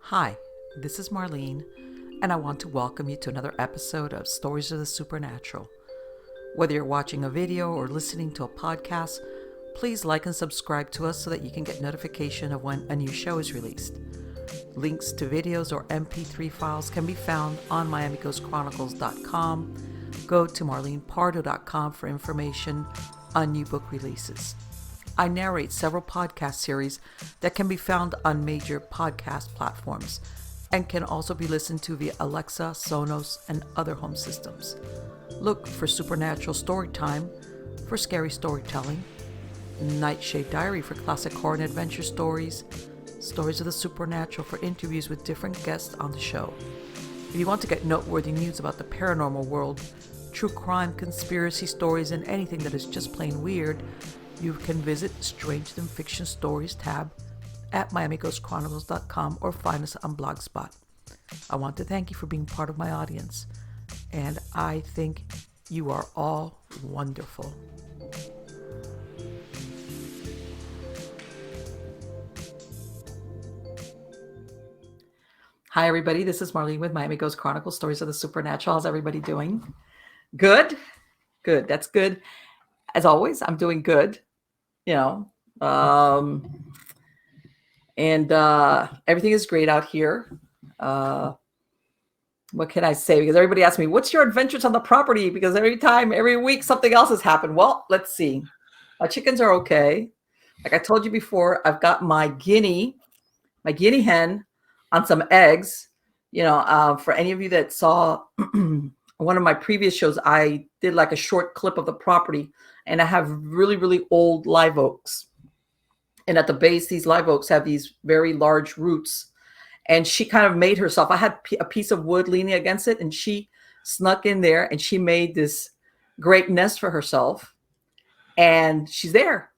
Hi, this is Marlene, and I want to welcome you to another episode of Stories of the Supernatural. Whether you're watching a video or listening to a podcast, please like and subscribe to us so that you can get notification of when a new show is released. Links to videos or MP3 files can be found on miamighostchronicles.com. Go to marlenepardo.com for information on new book releases. I narrate several podcast series that can be found on major podcast platforms and can also be listened to via Alexa, Sonos, and other home systems. Look for Supernatural Storytime for scary storytelling, Nightshade Diary for classic horror and adventure stories, Stories of the Supernatural for interviews with different guests on the show. If you want to get noteworthy news about the paranormal world, true crime, conspiracy stories, and anything that is just plain weird, you can visit Strange Than Fiction Stories tab at miamighostchronicles.com or find us on Blogspot. I want to thank you for being part of my audience, and I think you are all wonderful. Hi, everybody. This is Marlene with Miami Ghost Chronicles, Stories of the Supernatural. How's everybody doing? Good? Good. That's good. As always, I'm doing good, and everything is great out here. What can I say? Because everybody asks me, what's your adventures on the property? Because every week, something else has happened. Well, let's see. Our chickens are okay. Like I told you before, I've got my guinea hen on some eggs. For any of you that saw one of my previous shows, I did like a short clip of the property, and I have really, really old live oaks. And at the base, these live oaks have these very large roots. And she kind of made herself, I had a piece of wood leaning against it, and she snuck in there and she made this great nest for herself. And she's there.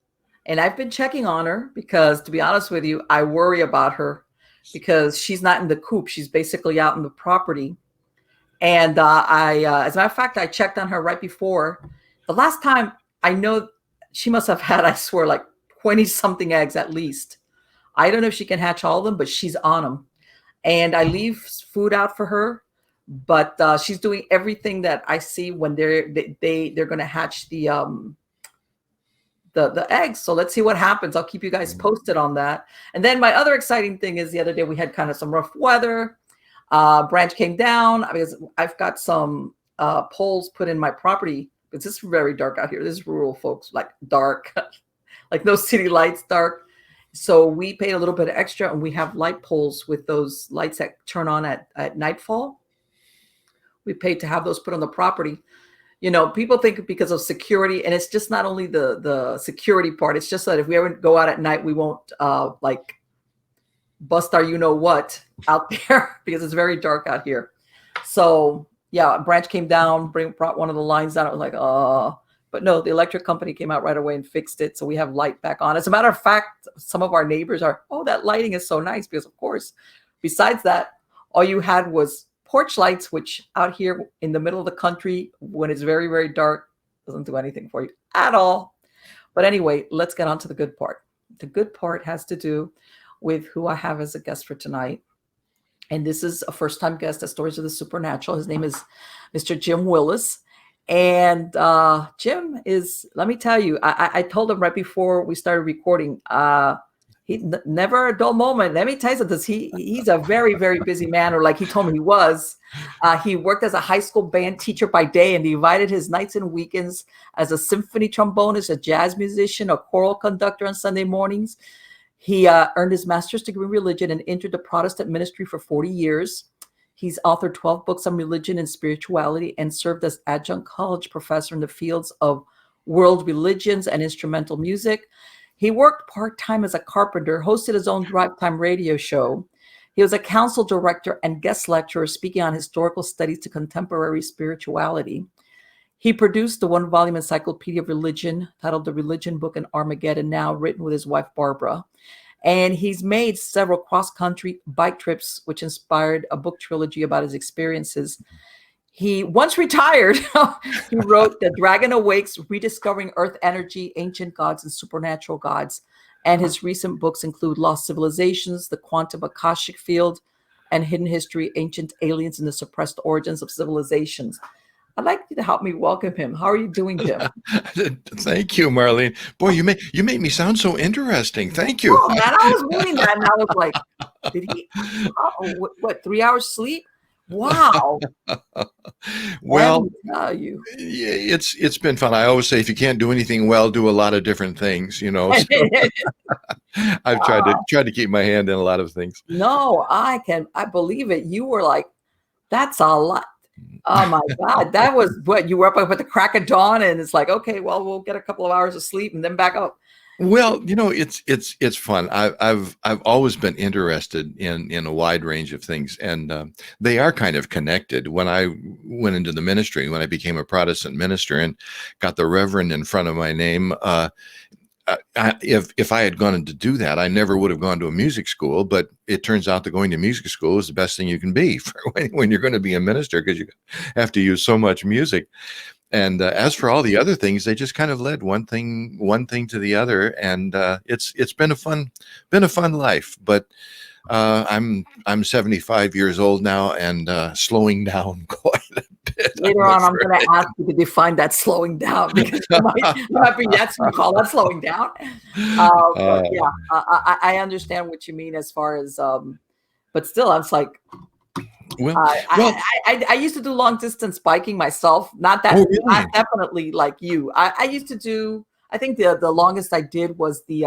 And I've been checking on her because, to be honest with you, I worry about her because she's not in the coop. She's basically out in the property. And as a matter of fact, I checked on her right before. The last time, I know she must have had, I swear, like 20-something eggs at least. I don't know if she can hatch all of them, but she's on them. And I leave food out for her, but she's doing everything that I see when they're going to hatch the eggs. So let's see what happens. I'll keep you guys posted on that. And then my other exciting thing is the other day we had kind of some rough weather. Branch came down because I've got some poles put in my property. It's just very dark out here. This is rural, folks, like dark, like no city lights, dark. So we paid a little bit extra, and we have light poles with those lights that turn on at nightfall. We paid to have those put on the property. People think because of security, and it's just not only the security part. It's just that if we ever go out at night, we won't bust our you-know-what out there because it's very dark out here. So yeah, a branch came down, brought one of the lines down. I was like, oh, but no, the electric company came out right away and fixed it. So we have light back on. As a matter of fact, some of our neighbors are, oh, that lighting is so nice because, of course, besides that, all you had was porch lights, which out here in the middle of the country, when it's very, very dark, doesn't do anything for you at all. But anyway, let's get on to the good part. The good part has to do with who I have as a guest for tonight. And this is a first-time guest at Stories of the Supernatural. His name is Mr. Jim Willis. And Jim is, let me tell you, I told him right before we started recording, he never a dull moment. Let me tell you something. He's a very, very busy man, or like he told me he was. He worked as a high school band teacher by day and divided his nights and weekends as a symphony trombonist, a jazz musician, a choral conductor on Sunday mornings. He earned his master's degree in religion and entered the Protestant ministry for 40 years. He's authored 12 books on religion and spirituality and served as adjunct college professor in the fields of world religions and instrumental music. He worked part-time as a carpenter, hosted his own drive time radio show. He was a council director and guest lecturer speaking on historical studies to contemporary spirituality. He produced the one-volume encyclopedia of religion titled The Religion Book and Armageddon Now, written with his wife, Barbara. And he's made several cross-country bike trips, which inspired a book trilogy about his experiences. He once retired. He wrote The Dragon Awakes, Rediscovering Earth Energy, Ancient Gods and Supernatural Gods. And his recent books include Lost Civilizations, The Quantum Akashic Field, and Hidden History, Ancient Aliens and the Suppressed Origins of Civilizations. I'd like you to help me welcome him. How are you doing, Tim? Thank you, Marlene. Boy, you made me sound so interesting. Thank you. Oh, man, I was reading that and I was like, did he, what 3 hours sleep? Wow. Let Well, me tell you. yeah, it's been fun. I always say if you can't do anything well, do a lot of different things, you know. So I've tried to keep my hand in a lot of things. No, I believe it. You were like, that's a lot. Oh my God. That was what you were up at the crack of dawn, and it's like, okay, well, we'll get a couple of hours of sleep and then back up. Well, you know, it's fun. I've always been interested in a wide range of things, and they are kind of connected. When I went into the ministry, when I became a Protestant minister and got the Reverend in front of my name, if I had gone in to do that, I never would have gone to a music school. But it turns out that going to music school is the best thing you can be for when you're going to be a minister, because you have to use so much music. And as for all the other things, they just kind of led one thing to the other, and it's been a fun life. But I'm 75 years old now, and slowing down quite a bit. Later on, I'm going to ask you to define that slowing down, because you might be that's what you call that slowing down. But yeah, I understand what you mean as far as, but still, I was like, I used to do long distance biking myself. Not that, really? Not definitely like you. I used to do. I think the longest I did was the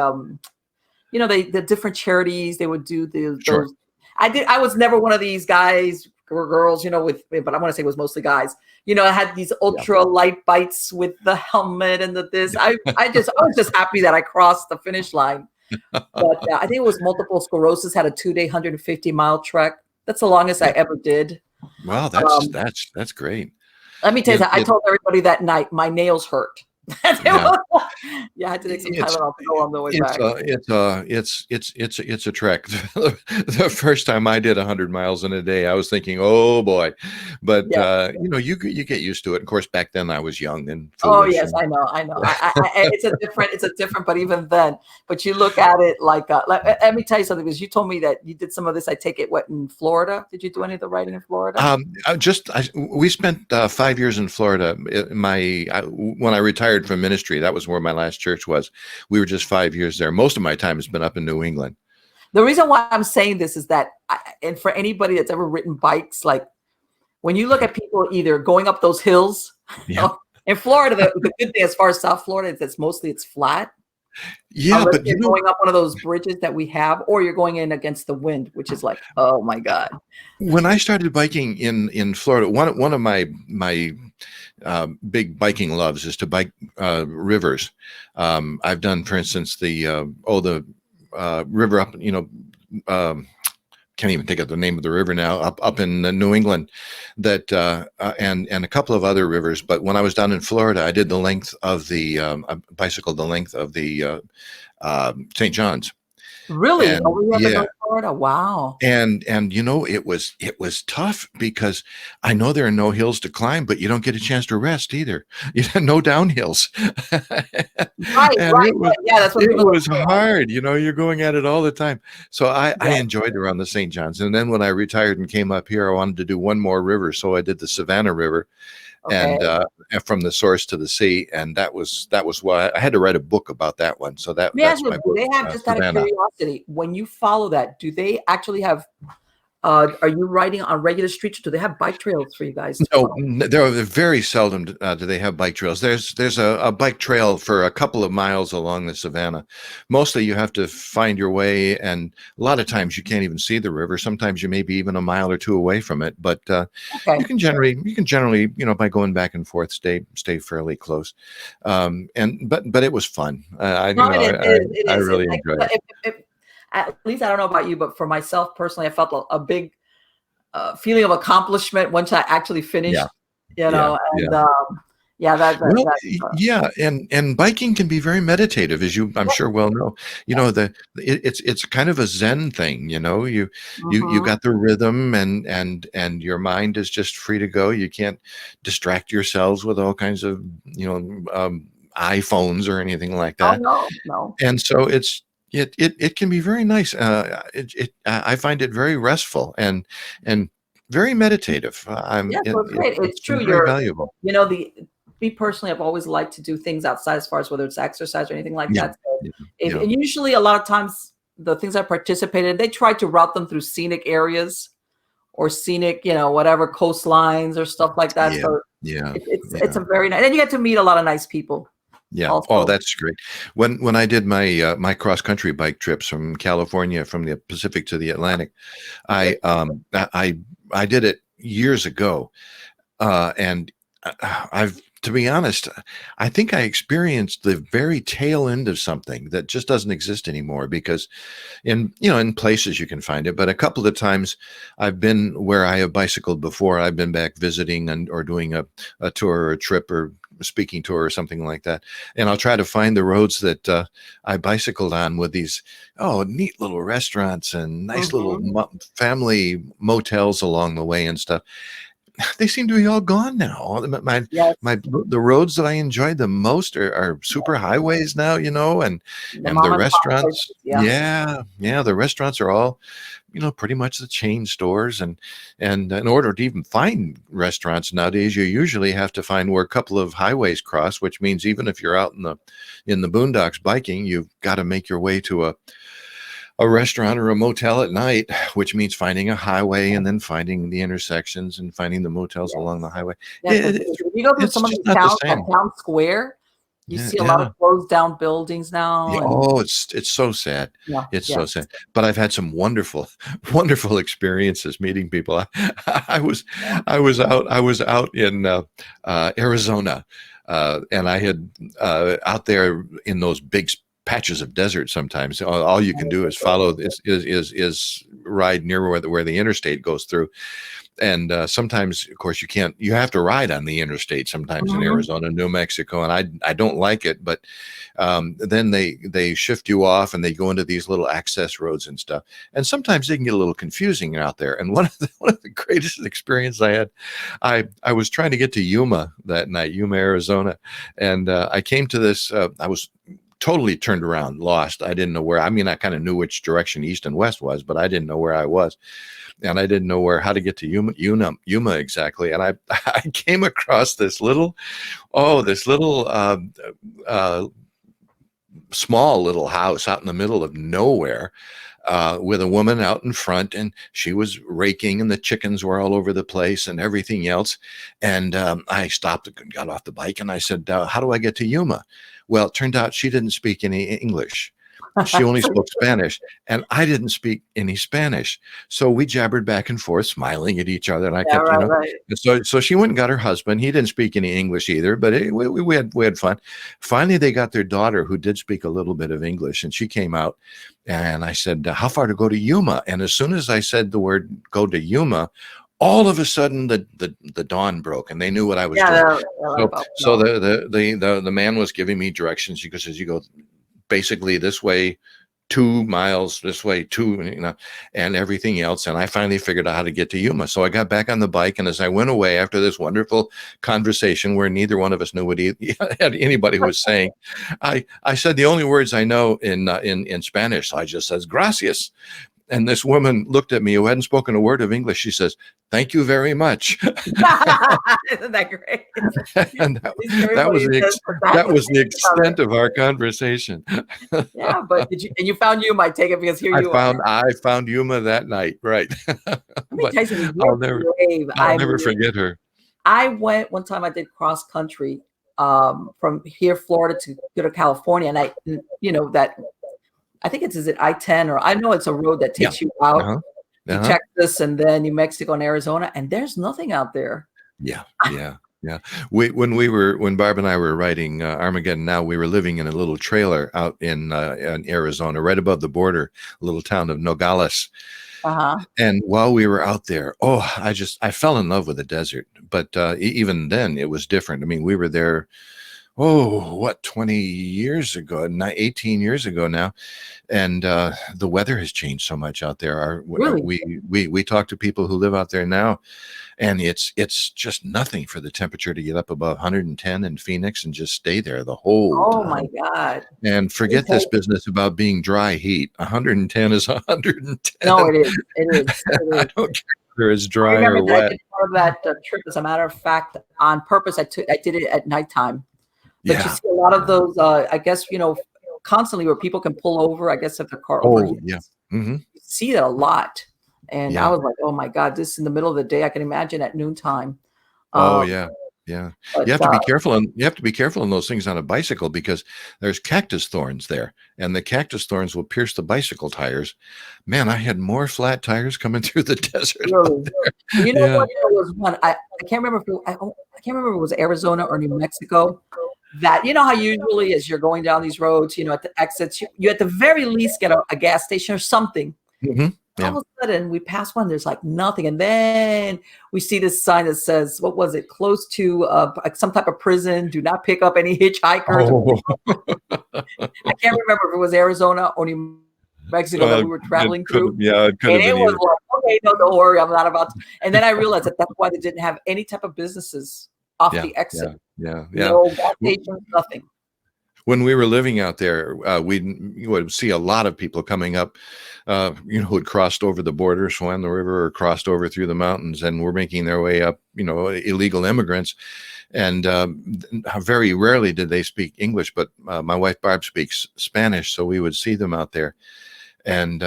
the different charities. They would do Sure. those. I was never one of these guys or girls, but I want to say it was mostly guys. I had these ultra light bikes with the helmet and this. I was just happy that I crossed the finish line. But I think it was multiple sclerosis. Had a 2-day, 150-mile trek. That's the longest I ever did. Wow, that's great. Let me tell you, I told everybody that night my nails hurt. I had to take some Tylenol on the way back. It's a trek. The first time I did 100 miles in a day, I was thinking, oh boy, but you get used to it. Of course, back then I was young and foolish. Oh yes, I know. It's a different, but even then, but you look at it like let me tell you something, because you told me that you did some of this. I take it in Florida. Did you do any of the writing in Florida? We spent 5 years in Florida. When I retired from ministry, that was where my last church was. We were just 5 years there. Most of my time has been up in New England. The reason why I'm saying this is that, and for anybody that's ever ridden bikes, like when you look at people either going up those hills, in Florida, the good thing as far as South Florida is it's flat. Yeah, but you're going up one of those bridges that we have, or you're going in against the wind, which is like, oh my God. When I started biking in Florida, one of my big biking loves is to bike rivers. I've done, for instance, the river up, can't even think of the name of the river now, up in New England, that and a couple of other rivers. But when I was down in Florida, I did the length of the bicycle, the length of the St. John's. Really? Florida? Wow. And it was tough, because I know there are no hills to climb, but you don't get a chance to rest either. No downhills. Right. That's what it was hard. You're going at it all the time. So I enjoyed around the St. John's. And then when I retired and came up here, I wanted to do one more river. So I did the Savannah River. Okay. And from the source to the sea, and that was why I had to write a book about that one. So that's my book. They have, just out of curiosity, when you follow that, do they actually have? Are you riding on regular streets? Or do they have bike trails for you guys? No, they're very seldom do they have bike trails. There's a bike trail for a couple of miles along the Savannah. Mostly you have to find your way, and a lot of times you can't even see the river. Sometimes you may be even a mile or two away from it, but you can generally by going back and forth stay fairly close. But it was fun. I really enjoyed it. At least I don't know about you, but for myself personally, I felt a big feeling of accomplishment once I actually finished. And biking can be very meditative, as I'm sure well know. It's kind of a Zen thing. You got the rhythm, and your mind is just free to go. You can't distract yourselves with all kinds of iPhones or anything like that. Oh, no. And so it's It can be very nice. I find it very restful and very meditative. Yeah, so it's great. It's It's true. been very valuable. Me personally, I've always liked to do things outside as far as whether it's exercise or anything like Yeah, that. So yeah, yeah, and usually a lot of times the things I participated in, they try to route them through scenic areas or scenic, whatever coastlines or stuff like that. yeah, So yeah, it's yeah. a very nice, and you get to meet a lot of nice people Yeah. Oh, also. that's great. When I did my cross country bike trips from California, from the Pacific to the Atlantic, Okay. I did it years ago, and I've to be honest, I think I experienced the very tail end of something that just doesn't exist anymore because in places you can find it, but a couple of times I've been where I have bicycled before. I've been back visiting or doing a tour or a trip or a speaking tour or something like that, and I'll try to find the roads that I bicycled on with these neat little restaurants and nice little Hmm. family motels along the way and stuff. They seem to be all gone now. Yes, The roads that I enjoyed the most are super highways now, the and the mom and pop restaurants. places. Yeah. Yeah, yeah, the restaurants are all, pretty much the chain stores, and in order to even find restaurants nowadays, you usually have to find where a couple of highways cross, which means even if you're out in the boondocks biking, you've got to make your way to a restaurant or a motel at night, which means finding a highway and then finding the intersections and finding the motels along the highway. Yeah, because if you go through It's some of just these not the towns, like same. Town Square, you Yeah, see a lot of yeah. closed down buildings now, Yeah, and oh, it's so sad. yeah, It's yeah. so sad. But I've had some wonderful, wonderful experiences meeting people. I was I was out in Arizona, and I had out there in those big patches of desert. Sometimes all you can do is follow is ride near where the interstate goes through, and sometimes of course you have to ride on the interstate sometimes in Mhm. Arizona, New Mexico, and I don't like it, but then they shift you off and they go into these little access roads and stuff, and sometimes they can get a little confusing out there. And one of the greatest experiences I had, I was trying to get to Yuma that night, Yuma, Arizona, and I came to this I was totally turned around, lost. I didn't know where. I mean, I kind of knew which direction east and west was, but I didn't know where I was, and I didn't know how to get to Yuma exactly. And I I came across this little uh, small little house out in the middle of nowhere. With a woman out in front, and she was raking, and the chickens were all over the place, and everything else. And I stopped and got off the bike, and I said, "How do I get to Yuma?" Well, it turned out she didn't speak any English. She only spoke Spanish, and I didn't speak any Spanish. So we jabbered back and forth, smiling at each other. And I Yeah, kept, right, right. and so she went and got her husband. He didn't speak any English either, but we had fun. Finally, they got their daughter, who did speak a little bit of English, and she came out. And I said, "How far to go to Yuma?" And as soon as I said the word "go to Yuma," all of a sudden the dawn broke, and they knew what I was Yeah, doing. they're like, So "Oh, so no." the man was giving me directions. He goes, "As you go basically this way 2 miles, this way two, and everything else." And I finally figured out how to get to Yuma. So I got back on the bike, and as I went away after this wonderful conversation where neither one of us knew what anybody was saying, I said the only words I know in Spanish. So I just says gracias. And this woman looked at me who hadn't spoken a word of English. She says, "Thank you very much." Isn't that great? And that was Everybody says that was the each other. extent of our conversation. Yeah, but you found you might take it because here you are. I found Yuma that night, right? Let me But tell you something. I'll You're never brave. I'll I never mean, forget her. I went one time. I did cross country from here, Florida, to go to California, and that I think is it I-10, or I know it's a road that Yeah. takes you out Uh-huh. to Uh-huh. Texas and then New Mexico and Arizona, and there's nothing out there. Yeah. Yeah. Yeah. When Barb and I were writing Armageddon Now, we were living in a little trailer out in Arizona, right above the border, a little town of Nogales. Uh-huh. And while we were out there, I fell in love with the desert. But even then, it was different. I mean, we were there what, 20 years ago, 18 years ago now. And the weather has changed so much out there. Really? We talk to people who live out there now, and it's just nothing for the temperature to get up above 110 in Phoenix and just stay there the whole Oh my time. God. And forget this business about being dry heat. 110 is 110. No, it is. It is. It I is. don't care whether it's I dry remember or that I wet. did part of that trip. As a matter of fact, on purpose, I did it at nighttime. But you Yeah. see a lot of those, I guess, constantly where people can pull over, I guess, if the car Oh, overheats. yeah. Mm-hmm. You see that a lot. And I Yeah. was like, oh my God, this in the middle of the day. I can imagine at noontime. Oh, Um, yeah. Yeah. You but have to be careful, and you have to be careful on those things on a bicycle because there's cactus thorns there, and the cactus thorns will pierce the bicycle tires. Man, I had more flat tires coming through the desert out really, there. you know Yeah. what? There was one. I can't remember if I can't remember if it was Arizona or New Mexico. That how usually as you're going down these roads, at the exits, you at the very least get a gas station or something. Mm-hmm. All Yeah. of a sudden, we pass one. There's like nothing, and then we see this sign that says, "What was it? Close to like some type of prison. Do not pick up any hitchhikers." Oh, I can't remember if it was Arizona or New Mexico that we were traveling through. it could And have it been was either. like, okay, no, don't worry, I'm not about to. And then I realized that that's why they didn't have any type of businesses off Yeah. the exit. Yeah. No gas stations, nothing. When we were living out there, we would see a lot of people coming up, who had crossed over the border, swam the river, or crossed over through the mountains, and were making their way up, illegal immigrants. And very rarely did they speak English, but my wife Barb speaks Spanish, so we would see them out there. And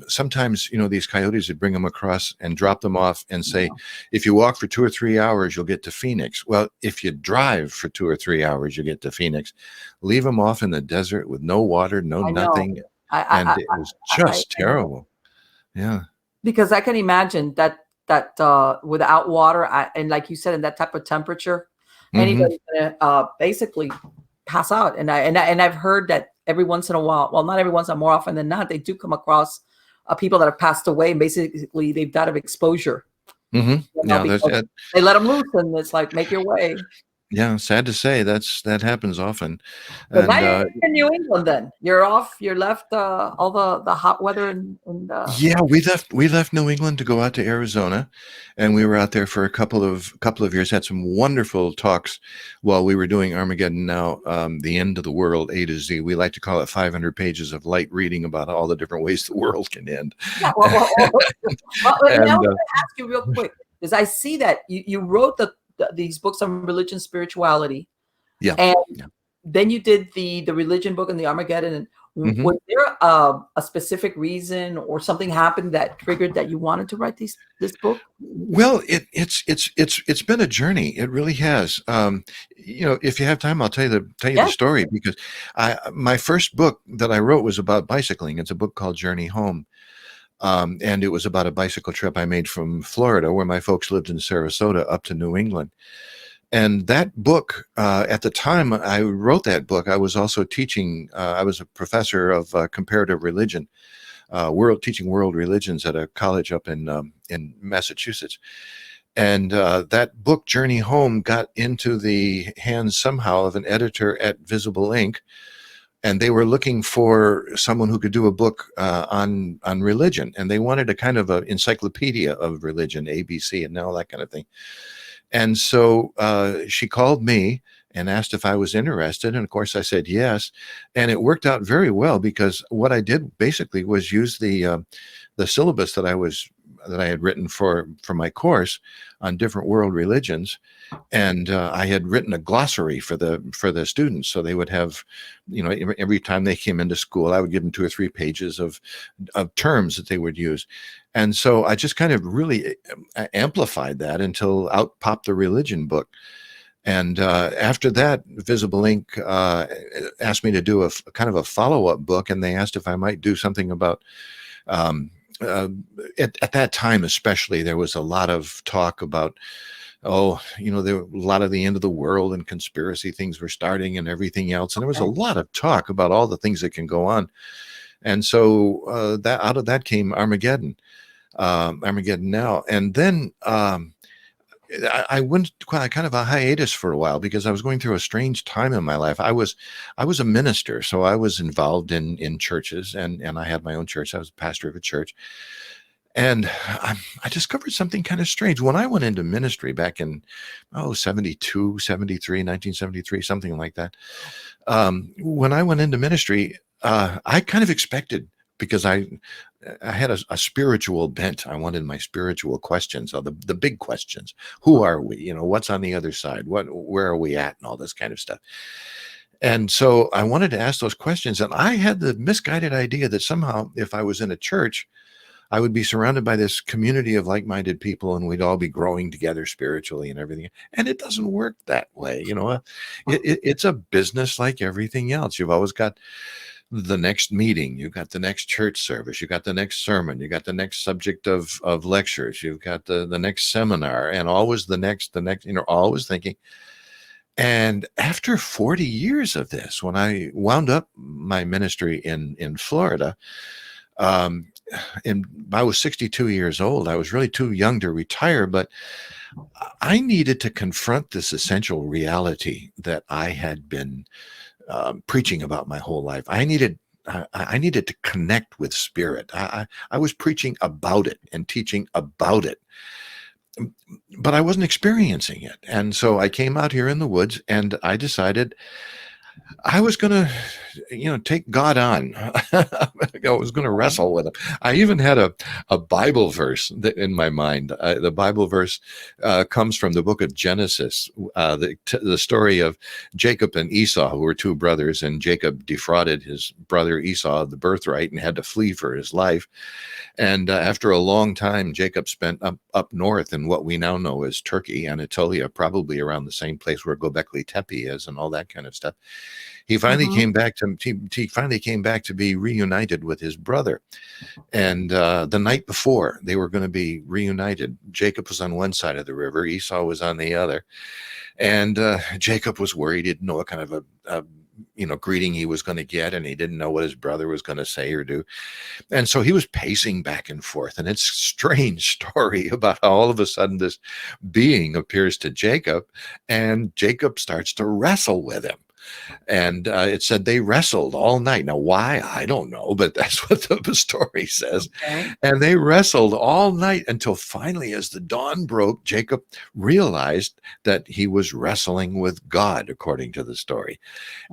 sometimes, these coyotes would bring them across and drop them off and say, if you walk for 2 or 3 hours, you'll get to Phoenix. Well, if you drive for 2 or 3 hours, you get to Phoenix. Leave them off in the desert with no water, no I know. nothing. And it was just terrible. Yeah. Because I can imagine that without water, and like you said, in that type of temperature, anybody's gonna basically pass out. And I've heard that every once in a while, well, not every once in a while, more often than not, they do come across people that have passed away, and basically they've died of exposure. Mm-hmm. Yeah, that's they let them loose, and it's like, make your way. Yeah, sad to say that happens often. But now And you're in New England, then you're off. You're left all the hot weather and yeah, we left New England to go out to Arizona, and we were out there for a couple of years. Had some wonderful talks while we were doing Armageddon Now, the end of the world, A to Z. We like to call it 500 pages of light reading about all the different ways the world can end. Yeah, well, now I'm going to ask you real quick, because I see that you wrote these books on religion, spirituality. Yeah. And then you did the religion book and the Armageddon. And was there a specific reason or something happened that triggered that you wanted to write this book? Well, it's been a journey. It really has. If you have time, I'll tell you the story, because my first book that I wrote was about bicycling. It's a book called Journey Home. And it was about a bicycle trip I made from Florida, where my folks lived in Sarasota, up to New England. And that book, at the time I wrote that book, I was also teaching. I was a professor of comparative religion, teaching world religions at a college up in Massachusetts. And that book, Journey Home, got into the hands somehow of an editor at Visible Ink. And they were looking for someone who could do a book on religion, and they wanted a kind of an encyclopedia of religion, ABC, and all that kind of thing. And so she called me and asked if I was interested, and of course I said yes. And it worked out very well, because what I did basically was use the syllabus that I had written for my course on different world religions. And I had written a glossary for the students, so they would have, every time they came into school, I would give them 2 or 3 pages of terms that they would use. And so I just kind of really amplified that until out popped the religion book. And after that, Visible Ink asked me to do a kind of a follow-up book, and they asked if I might do something about. At that time, especially, there was a lot of talk about, there were a lot of the end of the world and conspiracy things were starting and everything else. And there was a lot of talk about all the things that can go on. And so that out of that came Armageddon Now. And then I went kind of a hiatus for a while because I was going through a strange time in my life. I was a minister, so I was involved in churches, and I had my own church. I was a pastor of a church, and I discovered something kind of strange when I went into ministry back in 72, 73, 1973, something like that. When I went into ministry, I kind of expected, because I had a spiritual bent. I wanted my spiritual questions, or the big questions. Who are we? What's on the other side? Where are we at? And all this kind of stuff. And so I wanted to ask those questions. And I had the misguided idea that somehow, if I was in a church, I would be surrounded by this community of like-minded people, and we'd all be growing together spiritually and everything. And it doesn't work that way. It's a business like everything else. You've always got the next meeting, you've got the next church service, you got the next sermon, you got the next subject of lectures, you've got the next seminar, and always the next, always thinking. And after 40 years of this, when I wound up my ministry in Florida, and I was 62 years old. I was really too young to retire, but I needed to confront this essential reality that I had been preaching about my whole life. I needed to connect with spirit. I was preaching about it and teaching about it, but I wasn't experiencing it. And so I came out here in the woods, and I decided I was going to, take God on. I was going to wrestle with him. I even had a Bible verse in my mind. The Bible verse comes from the book of Genesis, the story of Jacob and Esau, who were two brothers, and Jacob defrauded his brother Esau of the birthright and had to flee for his life. And after a long time, Jacob spent up north in what we now know as Turkey, Anatolia, probably around the same place where Göbekli Tepe is and all that kind of stuff. He finally came back to be reunited with his brother. And the night before they were going to be reunited, Jacob was on one side of the river, Esau was on the other. And Jacob was worried. He didn't know what kind of a greeting he was going to get, and he didn't know what his brother was going to say or do. And so he was pacing back and forth. And it's a strange story about how all of a sudden this being appears to Jacob, and Jacob starts to wrestle with him. And it said they wrestled all night. Now, why? I don't know, but that's what the story says. Okay. And they wrestled all night until finally, as the dawn broke, Jacob realized that he was wrestling with God, according to the story.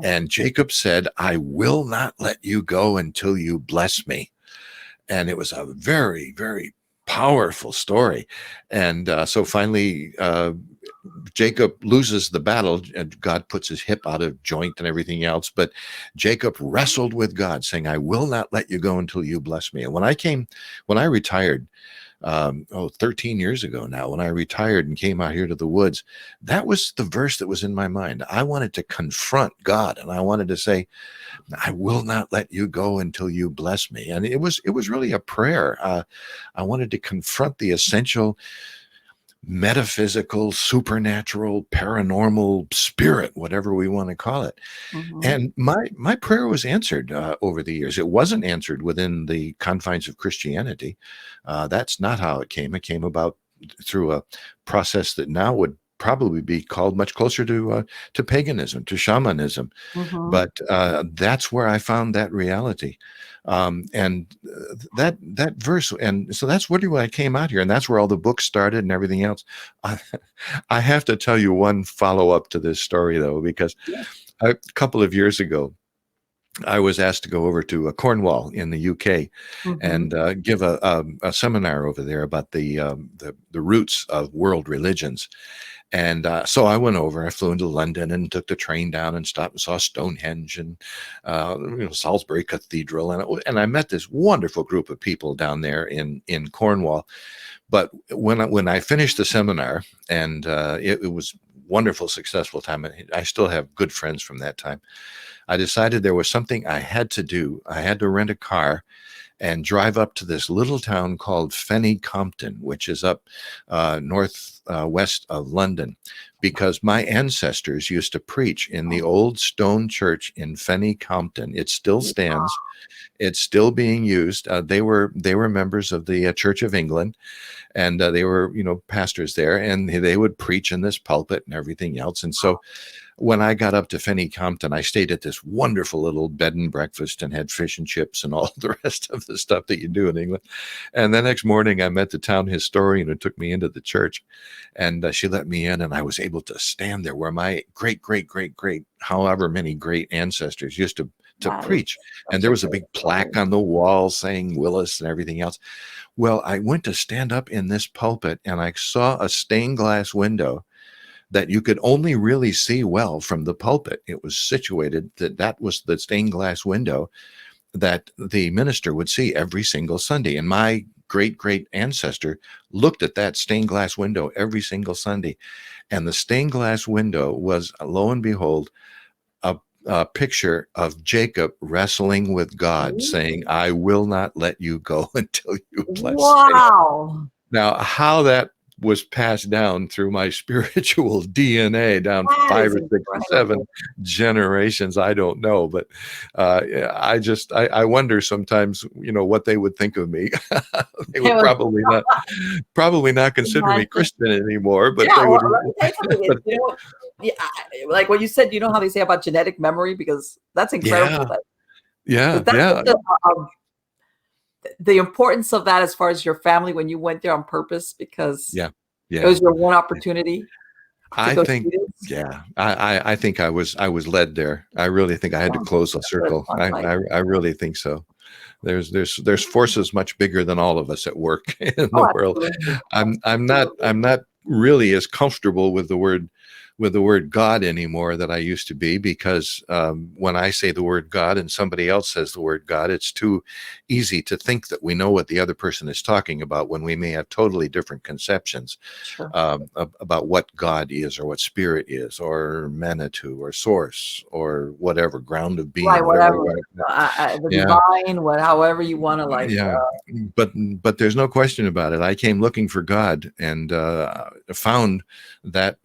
And Jacob said, "I will not let you go until you bless me." And it was a very, very powerful story. And so finally, Jacob loses the battle, and God puts his hip out of joint and everything else. But Jacob wrestled with God, saying, "I will not let you go until you bless me." And when I retired, 13 years ago now, when I retired and came out here to the woods, that was the verse that was in my mind. I wanted to confront God, and I wanted to say, "I will not let you go until you bless me." And it was really a prayer. I wanted to confront the essential metaphysical, supernatural, paranormal, spirit, whatever we want to call it. And my prayer was answered over the years. It wasn't answered within the confines of Christianity. That's not how it came. It came about through a process that now would probably be called much closer to paganism, to shamanism. But that's where I found that reality. And that verse, and so that's where I came out here, and that's where all the books started and everything else. I have to tell you one follow-up to this story, though, because a couple of years ago, I was asked to go over to Cornwall in the UK and give a seminar over there about the roots of world religions. And so I went over. I flew into London and took the train down and stopped and saw Stonehenge and Salisbury Cathedral, and I met this wonderful group of people down there in Cornwall. But when I finished the seminar, and it was wonderful, successful time. I still have good friends from that time. I decided there was something I had to do. I had to rent a car and drive up to this little town called Fenny Compton, which is up north west of London, because my ancestors used to preach in the old stone church in Fenny Compton. It still stands. It's still being used. They were members of the Church of England, and they were, pastors there, and they would preach in this pulpit and everything else. And so when I got up to Fenny Compton, I stayed at this wonderful little bed and breakfast and had fish and chips and all the rest of the stuff that you do in England. And the next morning I met the town historian who took me into the church, and she let me in, and I was able to stand there where my great, however many great ancestors used to preach. And there was a big plaque on the wall saying Willis and everything else. Well, I went to stand up in this pulpit, and I saw a stained glass window that you could only really see well from the pulpit. It was situated that was the stained glass window that the minister would see every single Sunday. And my great ancestor looked at that stained glass window every single Sunday. And the stained glass window was, lo and behold, a picture of Jacob wrestling with God, saying, "I will not let you go until you bless me." Wow. Now, how that was passed down through my spiritual DNA down That 5 is or 6 or 7 incredible. generations, I don't know, but I wonder sometimes, what they would think of me. They would probably not consider me Christian anymore, but Yeah, they would. well, let me tell you something. Yeah, like what you said, you know how they say about genetic memory, because that's incredible. Yeah, That's yeah, the importance of that as far as your family when you went there on purpose, because yeah. it was your one opportunity to I go think, see this. yeah, I think I was led there. I really think I had to close the circle. I really think so. There's forces much bigger than all of us at work in the world. Absolutely. I'm not really as comfortable with the word God anymore that I used to be, because when I say the word God and somebody else says the word God, it's too easy to think that we know what the other person is talking about when we may have totally different conceptions about what God is, or what spirit is, or Manitou, or source, or whatever, ground of being, Right, whatever. The divine, however you want to Yeah, but there's no question about it. I came looking for God, and found that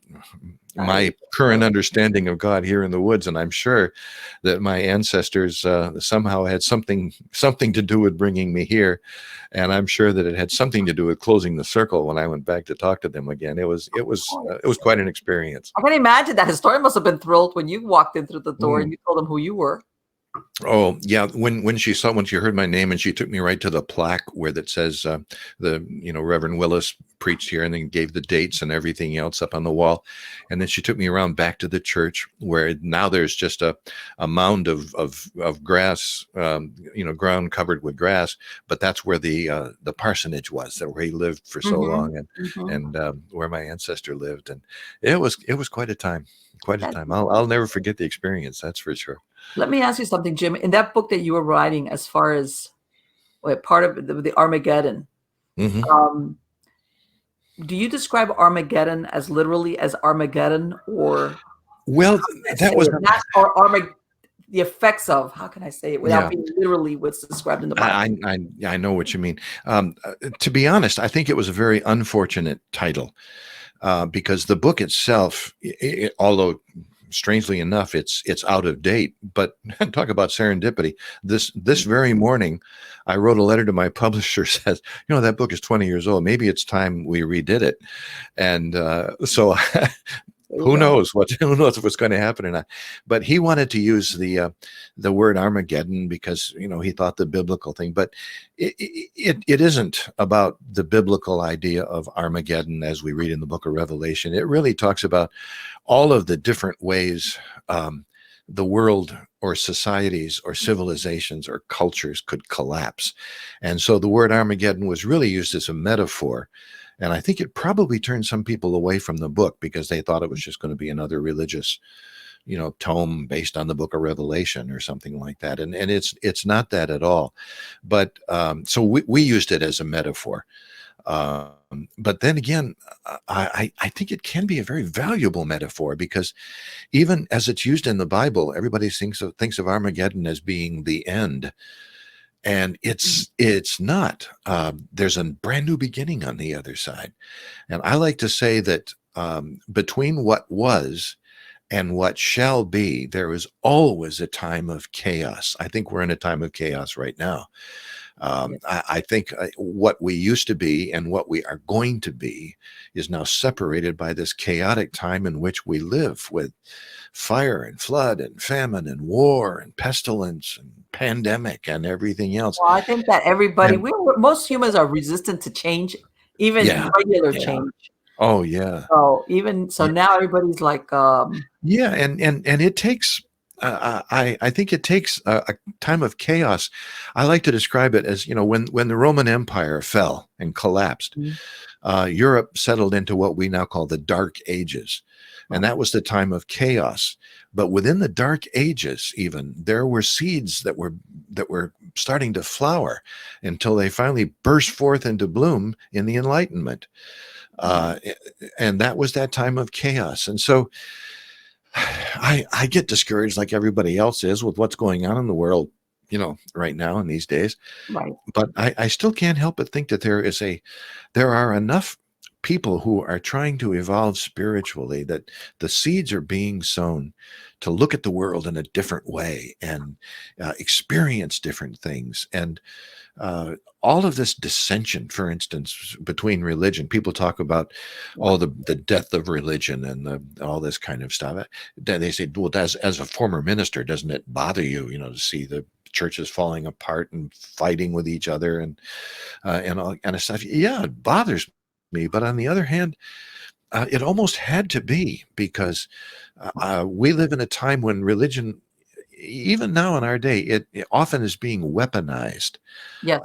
my current understanding of God here in the woods, and I'm sure that my ancestors somehow had something to do with bringing me here, and I'm sure that it had something to do with closing the circle when I went back to talk to them again. It was quite an experience. I can imagine that historian must have been thrilled when you walked in through the door and you told them who you were. Oh yeah, when she heard my name, and she took me right to the plaque where that says Reverend Willis preached here, and then gave the dates and everything else up on the wall, and then she took me around back to the church, where now there's just a mound of grass, ground covered with grass, but that's where the parsonage was, where he lived for so long, and where my ancestor lived, and it was quite a time. I'll never forget the experience, that's for sure. Let me ask you something, Jim. In that book that you were writing, as far as part of the Armageddon, do you describe Armageddon as literally as Armageddon, or that was the effects of, how can I say it without being literally what's described in the Bible? I know what you mean. To be honest, I think it was a very unfortunate title, because the book itself, although strangely enough, it's out of date, but talk about serendipity. This very morning, I wrote a letter to my publisher, says, that book is 20 years old. Maybe it's time we redid it. And so who knows what's going to happen or not. But he wanted to use the word Armageddon because, he thought the biblical thing, but it isn't about the biblical idea of Armageddon as we read in the book of Revelation. It really talks about all of the different ways the world or societies or civilizations or cultures could collapse. And so the word Armageddon was really used as a metaphor. And I think it probably turned some people away from the book because they thought it was just going to be another religious, tome based on the book of Revelation or something like that. And it's not that at all. But so we used it as a metaphor. But then again, I think it can be a very valuable metaphor, because even as it's used in the Bible, everybody thinks of Armageddon as being the end. And it's not. There's a brand new beginning on the other side. And I like to say that between what was and what shall be, there is always a time of chaos. I think we're in a time of chaos right now. Yes. I think what we used to be and what we are going to be is now separated by this chaotic time in which we live, with fire and flood and famine and war and pestilence and pandemic and everything else. Well, I think that everybody, And most humans are resistant to change, even yeah, regular yeah. change. Oh yeah. So even so, Yeah. now everybody's like, Yeah, and it takes. I think it takes a time of chaos. I like to describe it as, when the Roman Empire fell and collapsed, Mhm. Europe settled into what we now call the Dark Ages, and Right. that was the time of chaos. But within the Dark Ages, even there were seeds that were starting to flower until they finally burst forth into bloom in the Enlightenment, Right. uh, and that was that time of chaos. And so I get discouraged like everybody else is with what's going on in the world, right now in these days. Right. But I still can't help but think that there are enough people who are trying to evolve spiritually, that the seeds are being sown to look at the world in a different way and experience different things. And all of this dissension, for instance, between religion, people talk about Right. the death of religion and all this kind of stuff. Then they say, well, as a former minister, doesn't it bother you, to see the churches falling apart and fighting with each other and all kind of stuff? Yeah, it bothers me. But on the other hand, it almost had to be, because we live in a time when religion, even now in our day, it often is being weaponized. Yes.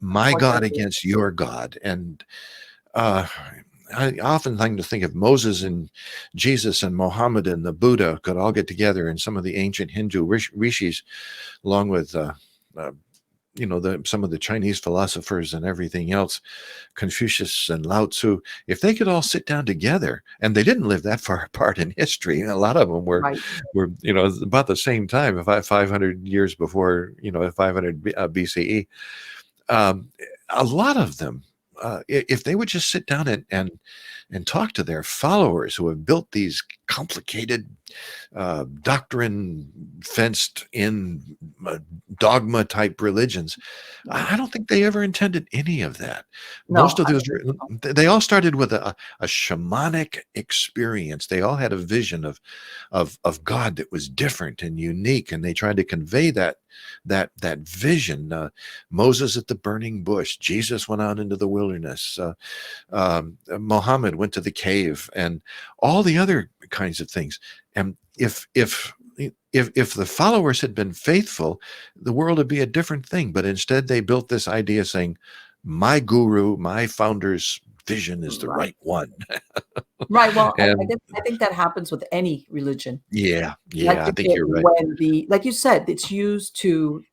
My God Unfortunately. against your God. And uh, I often like to think, if Moses and Jesus and Mohammed and the Buddha could all get together, and some of the ancient Hindu rishis, along with uh, some of the Chinese philosophers and everything else, Confucius and Lao Tzu, if they could all sit down together, and they didn't live that far apart in history. A lot of them Right. were about the same time, if 500 years before, 500 BCE. A lot of them, if they would just sit down and talk to their followers who have built these complicated, doctrine fenced in, dogma type religions, Right. I don't think they ever intended any of that. Most No. of those, they all started with a shamanic experience. They all had a vision of God that was different and unique, and they tried to convey that vision. Moses at the burning bush, Jesus went out into the wilderness, Muhammad went to the cave, and all the other kinds of things. And if the followers had been faithful, the world would be a different thing. But instead, they built this idea saying, my guru, my founder's vision is the Right. right one. Right. Well, And I think that happens with any religion. yeah, Like I think you're right. when like you said, it's used to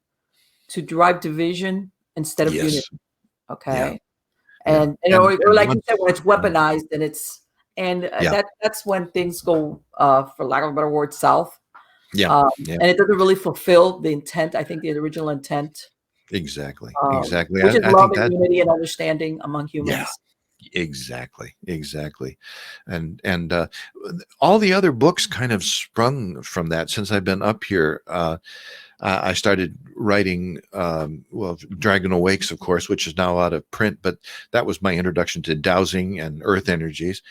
drive division instead of unity. Yes. Yeah. Okay. Yeah. And And or and like you one. said, when it's weaponized, and Yeah. that's when things go, for lack of a better word, south. Yeah. Yeah. And it doesn't really fulfill the intent. I think the original intent, Exactly. Exactly. which is I love think and that. unity and understanding among Yeah. humans. Exactly. And all the other books kind of sprung from that. Since I've been up here, I started writing, Dragon Awakes, of course, which is now out of print, but that was my introduction to dowsing and earth energies.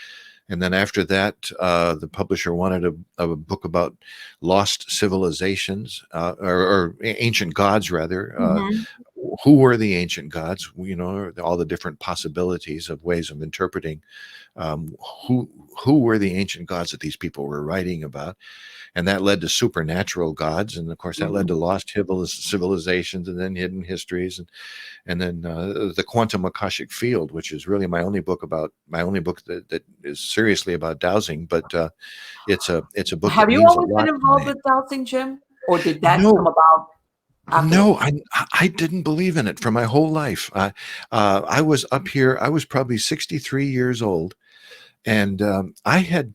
And then after that, the publisher wanted a book about lost civilizations, or ancient gods, rather. Mhm. Who were the ancient gods? All the different possibilities of ways of interpreting, um, who who were the ancient gods that these people were writing about. And that led to supernatural gods, and of course that led to Mhm. lost civilizations, and then hidden histories, and then the quantum Akashic field, which is really my only book that is seriously about dowsing. But it's a book that Have you means a always been lot to involved me. with Dowsing, Jim? Or did that come No, about afterwards? no, I didn't believe in it for my whole life. I was up here. I was probably 63 years old, and I had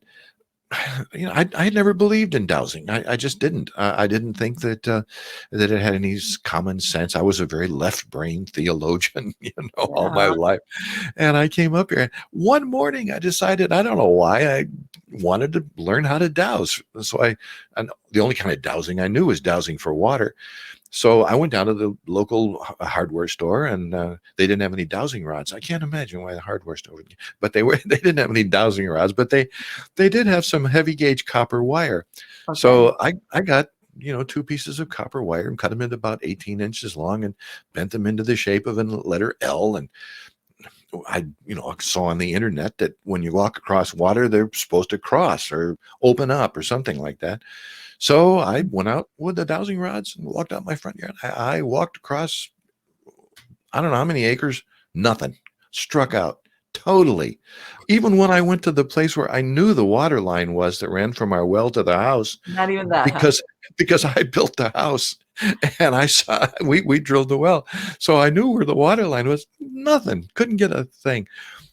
I had never believed in dowsing. I just didn't. I didn't think that that it had any common sense. I was a very left-brain theologian, all my Yeah. life. And I came up here. One morning, I decided, I don't know why, I wanted to learn how to dowse. So and the only kind of dowsing I knew was dowsing for water. So I went down to the local hardware store, and they didn't have any dowsing rods. I can't imagine why the hardware store would, but they didn't have any dowsing rods, but they did have some heavy gauge copper wire. Okay. So I got, two pieces of copper wire and cut them into about 18 inches long and bent them into the shape of a letter L. And I saw on the internet that when you walk across water, they're supposed to cross or open up or something like that. So I went out with the dowsing rods and walked out my front yard. I walked across, I don't know how many acres, nothing. Struck out totally. Even when I went to the place where I knew the water line was that ran from our well to the house, Not even that, huh? because I built the house and I saw we drilled the well. So I knew where the water line was. Nothing. Couldn't get a thing.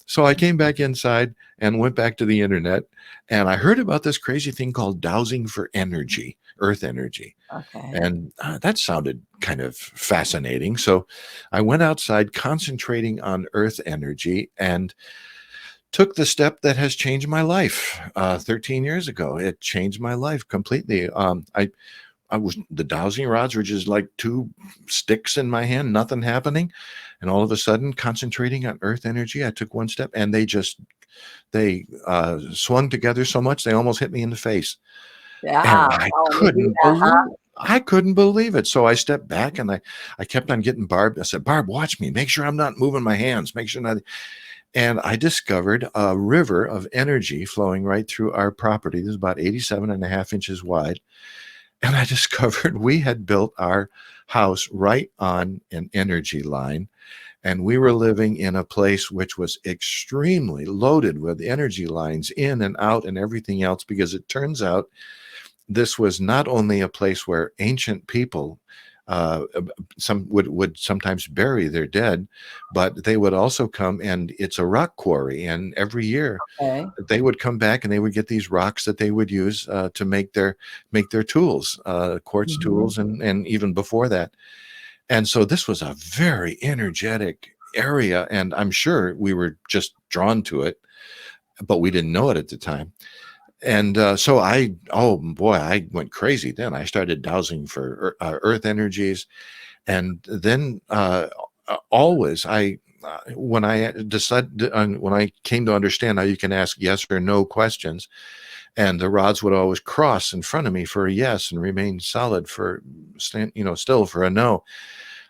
So I came back inside and went back to the internet, and I heard about this crazy thing called dowsing for energy, earth energy. Okay. And that sounded kind of fascinating. So I went outside concentrating on earth energy and took the step that has changed my life 13 years ago. It changed my life completely. The dowsing rods were just like two sticks in my hand, nothing happening. And all of a sudden, concentrating on earth energy, I took one step and they swung together so much they almost hit me in the face. And Yeah. I Oh, maybe. couldn't believe it. So I stepped back and I kept on getting Barb. I said, Barb, watch me. Make sure I'm not moving my hands. Make sure not. And I discovered a river of energy flowing right through our property. This is about 87.5 inches wide. And I discovered we had built our house right on an energy line. And we were living in a place which was extremely loaded with energy lines in and out and everything else, because it turns out this was not only a place where ancient people some would sometimes bury their dead, but they would also come, and it's a rock quarry. And every year Okay. they would come back and they would get these rocks that they would use to make their tools, quartz Mhm. tools, and even before that. And so this was a very energetic area, and I'm sure we were just drawn to it, but we didn't know it at the time. And so oh boy, I went crazy then. I started dowsing for earth energies. And then always, when I decided, when I came to understand how you can ask yes or no questions, and the rods would always cross in front of me for a yes and remain solid for still for a no.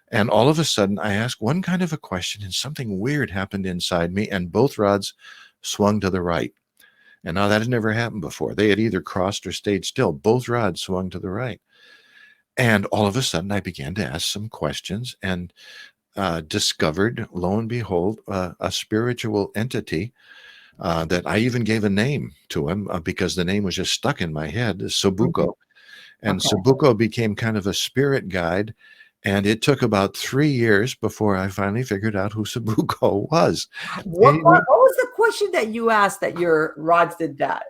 And all of a sudden, I asked one kind of a question, and something weird happened inside me, and both rods swung to the right. And now that had never happened before. They had either crossed or stayed still. Both rods swung to the right. And all of a sudden, I began to ask some questions and discovered, lo and behold, a spiritual entity that I even gave a name to him because the name was just stuck in my head, Mhm. Sabuko. And Okay. Sabuko became kind of a spirit guide. And it took about 3 years before I finally figured out who Sabuko was. He What was the question that you asked that your rods did that?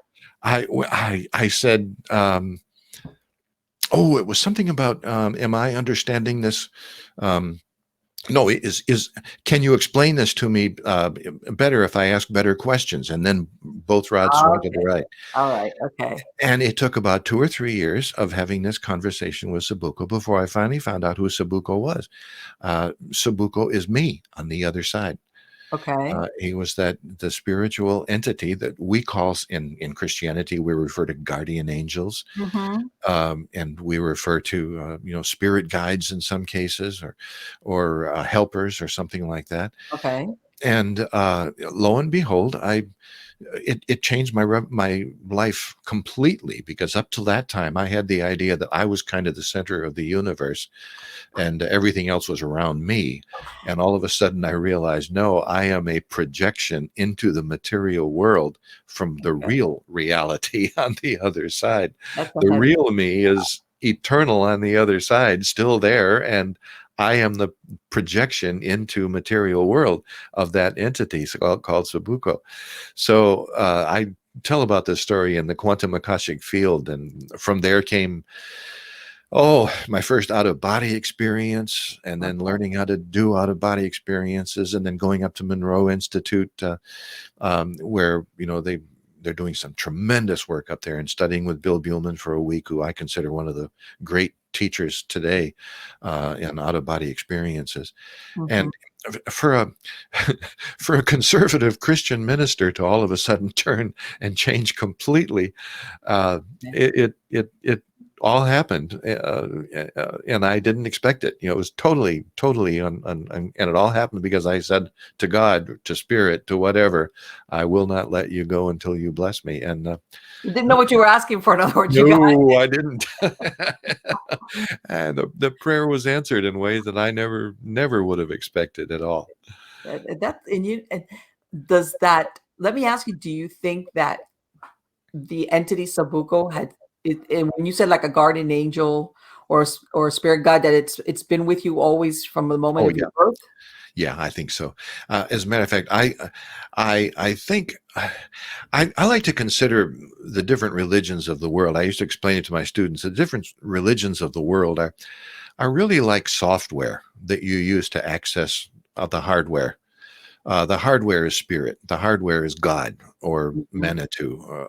I said, oh, it was something about, am I understanding this? Um, no, can you explain this to me better if I ask better questions? And then both rods swung to the Okay. right. All right. Okay. And it took about 2 or 3 years of having this conversation with Sabuko before I finally found out who Sabuko was. Sabuko is me on the other side. Okay. He was the spiritual entity that we call in Christianity, we refer to guardian angels, Mhm. and we refer to spirit guides in some cases, or helpers or something like that. Okay. And lo and behold, it changed my life completely, because up to that time I had the idea that I was kind of the center of the universe and everything else was around me. And all of a sudden I realized, no, I am a projection into the material world from the Okay. real reality on the other side. That's The amazing. real me is eternal on the other side, still there. And I am the projection into material world of that entity called Sabuko. So I tell about this story in the quantum Akashic field, and from there came my first out of body experience, and then learning how to do out of body experiences, and then going up to Monroe Institute, where they're doing some tremendous work up there and studying with Bill Buellman for a week, who I consider one of the great teachers today in out of body experiences. And for a for a conservative Christian minister to all of a sudden turn and change completely, it all happened, and I didn't expect it. It was totally, and it all happened because I said to God, to Spirit, to whatever, I will not let you go until you bless me. And you didn't know what you were asking for. In other words, no, I didn't. And the prayer was answered in ways that I never would have expected at all. That and you does that. Let me ask you: do you think that the entity Sabuco had? And when you said like a guardian angel or a spirit guide, that it's been with you always from the moment of your birth? Yeah, I think so. As a matter of fact, I think I like to consider the different religions of the world. I used to explain it to my students. The different religions of the world are really like software that you use to access the hardware. The hardware is spirit. The hardware is God or Manitou.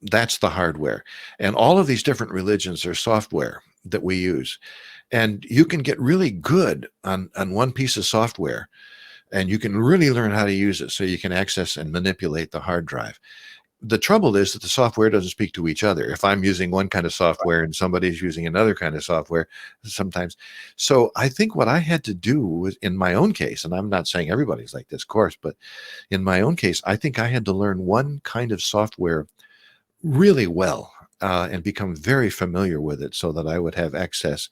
That's the hardware. And all of these different religions are software that we use. And you can get really good on one piece of software, and you can really learn how to use it so you can access and manipulate the hard drive. The trouble is that the software doesn't speak to each other. If I'm using one kind of software and somebody's using another kind of software sometimes. So I think what I had to do was, in my own case, and I'm not saying everybody's like this, of course, but in my own case, I think I had to learn one kind of software really well and become very familiar with it so that I would have access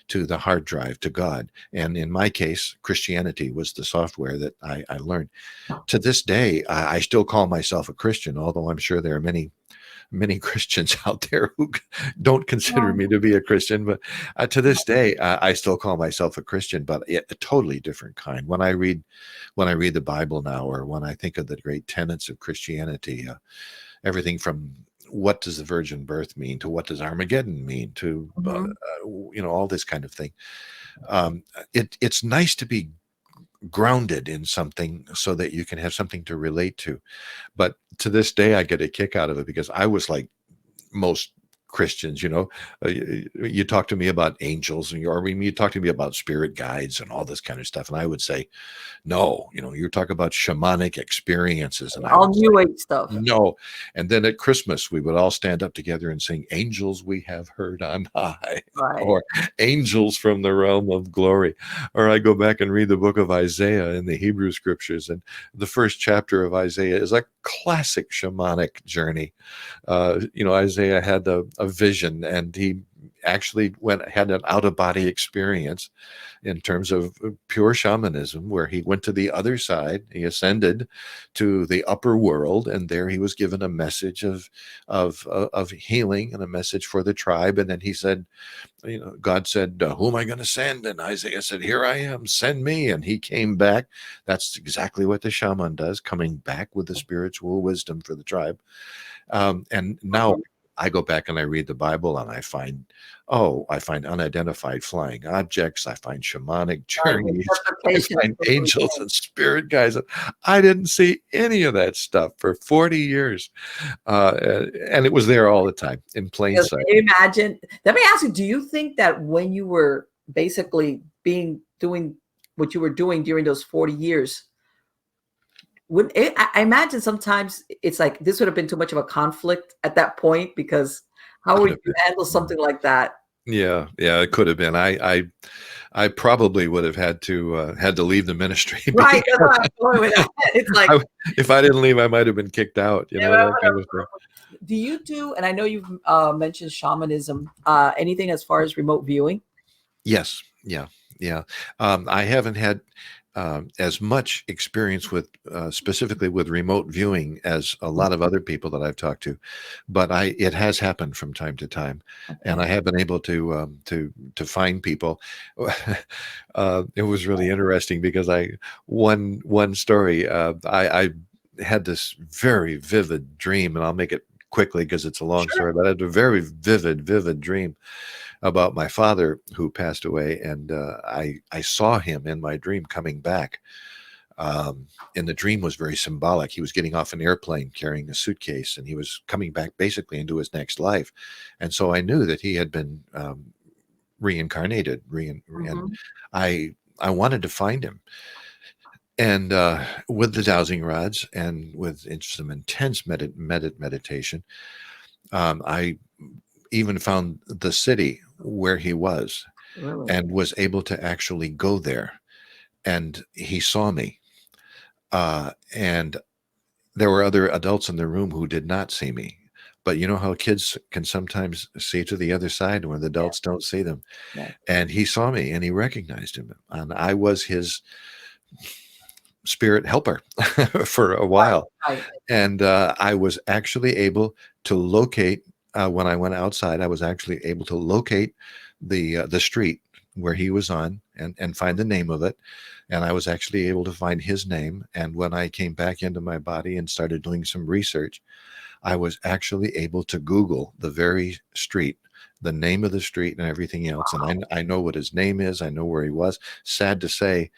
to the hard drive, to God. And in my case, Christianity was the software that I learned. To this day, I still call myself a Christian, although I'm sure there are many Christians out there who don't consider me to be a Christian. But to this day, I still call myself a Christian, but a totally different kind. When I read the Bible now, or when I think of the great tenets of Christianity, everything from what does the virgin birth mean to what does Armageddon mean to all this kind of thing. It's nice to be grounded in something so that you can have something to relate to. But to this day, I get a kick out of it because I was like most Christians, you talk to me about angels, or you talk to me about spirit guides and all this kind of stuff, and I would say, no, you talk about shamanic experiences, and all new age stuff. No. And then at Christmas, we would all stand up together and sing "Angels We Have Heard on High," or "Angels from the Realm of Glory." Or I go back and read the book of Isaiah in the Hebrew Scriptures, and the first chapter of Isaiah is a classic shamanic journey. Isaiah had a vision, and he actually had an out-of-body experience in terms of pure shamanism, where he went to the other side. He ascended to the upper world, and there he was given a message of healing and a message for the tribe. And then he said, God said, who am I going to send? And Isaiah said, here I am, send me. And he came back. That's exactly what the shaman does, coming back with the spiritual wisdom for the tribe. And now I go back and I read the Bible, and I find unidentified flying objects. I find shamanic journeys. I find angels and spirit guides. I didn't see any of that stuff for 40 years. And it was there all the time in plain sight. Imagine. Let me ask you, do you think that when you were basically doing what you were doing during those 40 years, I imagine sometimes it's like this would have been too much of a conflict at that point, because how would you handle something like that? Yeah, it could have been. I probably would have had to leave the ministry. Right. It's like if I didn't leave, I might have been kicked out. That kind of thing. Do you do? And I know you've mentioned shamanism. Anything as far as remote viewing? Yes. Yeah. I haven't had as much experience with specifically with remote viewing as a lot of other people that I've talked to, but it has happened from time to time, and I have been able to find people. It was really interesting because one story, had this very vivid dream, and I'll make it quickly because it's a long Sure. story, but I had a very vivid dream about my father who passed away, and I saw him in my dream coming back. And the dream was very symbolic. He was getting off an airplane carrying a suitcase, and he was coming back basically into his next life. And so I knew that he had been reincarnated, and Mhm. I wanted to find him. And with the dowsing rods and with some intense meditation, I even found the city where he was Really? and was able to actually go there. And he saw me. And there were other adults in the room who did not see me. But you know how kids can sometimes see to the other side when the Yeah. adults don't see them. Yeah. And he saw me and he recognized him. And I was his spirit helper for a while. Right. And I was actually able to locate, when I went outside, I was actually able to locate the street where he was on and find the name of it. And I was actually able to find his name. And when I came back into my body and started doing some research, I was actually able to Google the very street, the name of the street and everything else. And I know what his name is. I know where he was. Sad to say,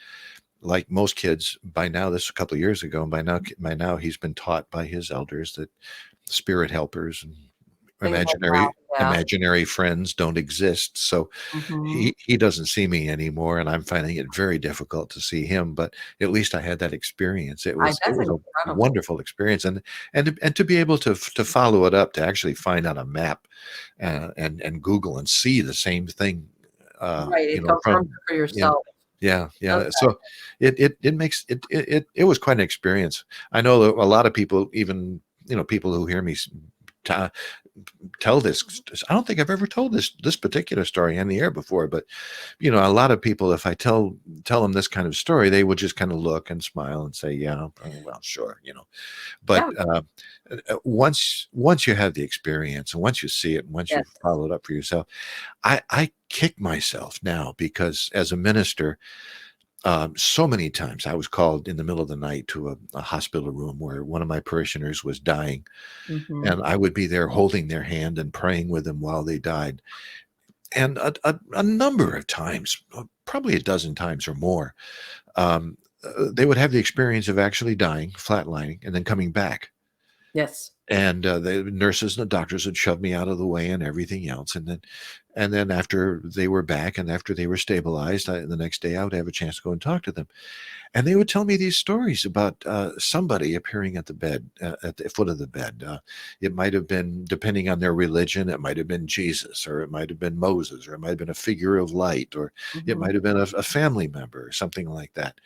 like most kids by now, this was a couple of years ago, and by now he's been taught by his elders that spirit helpers and Things like imaginary that. Yeah. imaginary friends don't exist. So Mhm. he doesn't see me anymore, and I'm finding it very difficult to see him. But at least I had that experience. It was it That's was a incredible. wonderful experience, and to be able to follow it up, to actually find on a map and Google and see the same thing, Right. It confirms from it for yeah. yourself. Yeah, Does yeah. that. So it makes it was quite an experience. I know that a lot of people, even people who hear me ta tell this. I don't think I've ever told this particular story on the air before, but a lot of people, if I tell them this kind of story, they would just kind of look and smile and say, "Yeah, well, sure," But Yeah. once you have the experience, and once you see it, and once you Yes. follow it up for yourself, I kick myself now because as a minister. So many times I was called in the middle of the night to a hospital room where one of my parishioners was dying, Mhm. and I would be there holding their hand and praying with them while they died. And a number of times, probably a dozen times or more, they would have the experience of actually dying, flatlining, and then coming back. Yes. And the nurses and the doctors would shove me out of the way and everything else. And then after they were back and after they were stabilized, the next day I would have a chance to go and talk to them. And they would tell me these stories about somebody appearing at the bed, at the foot of the bed. It might have been, depending on their religion, it might have been Jesus, or it might have been Moses, or it might have been a figure of light, or it Mhm. might have been a family member, or something like that.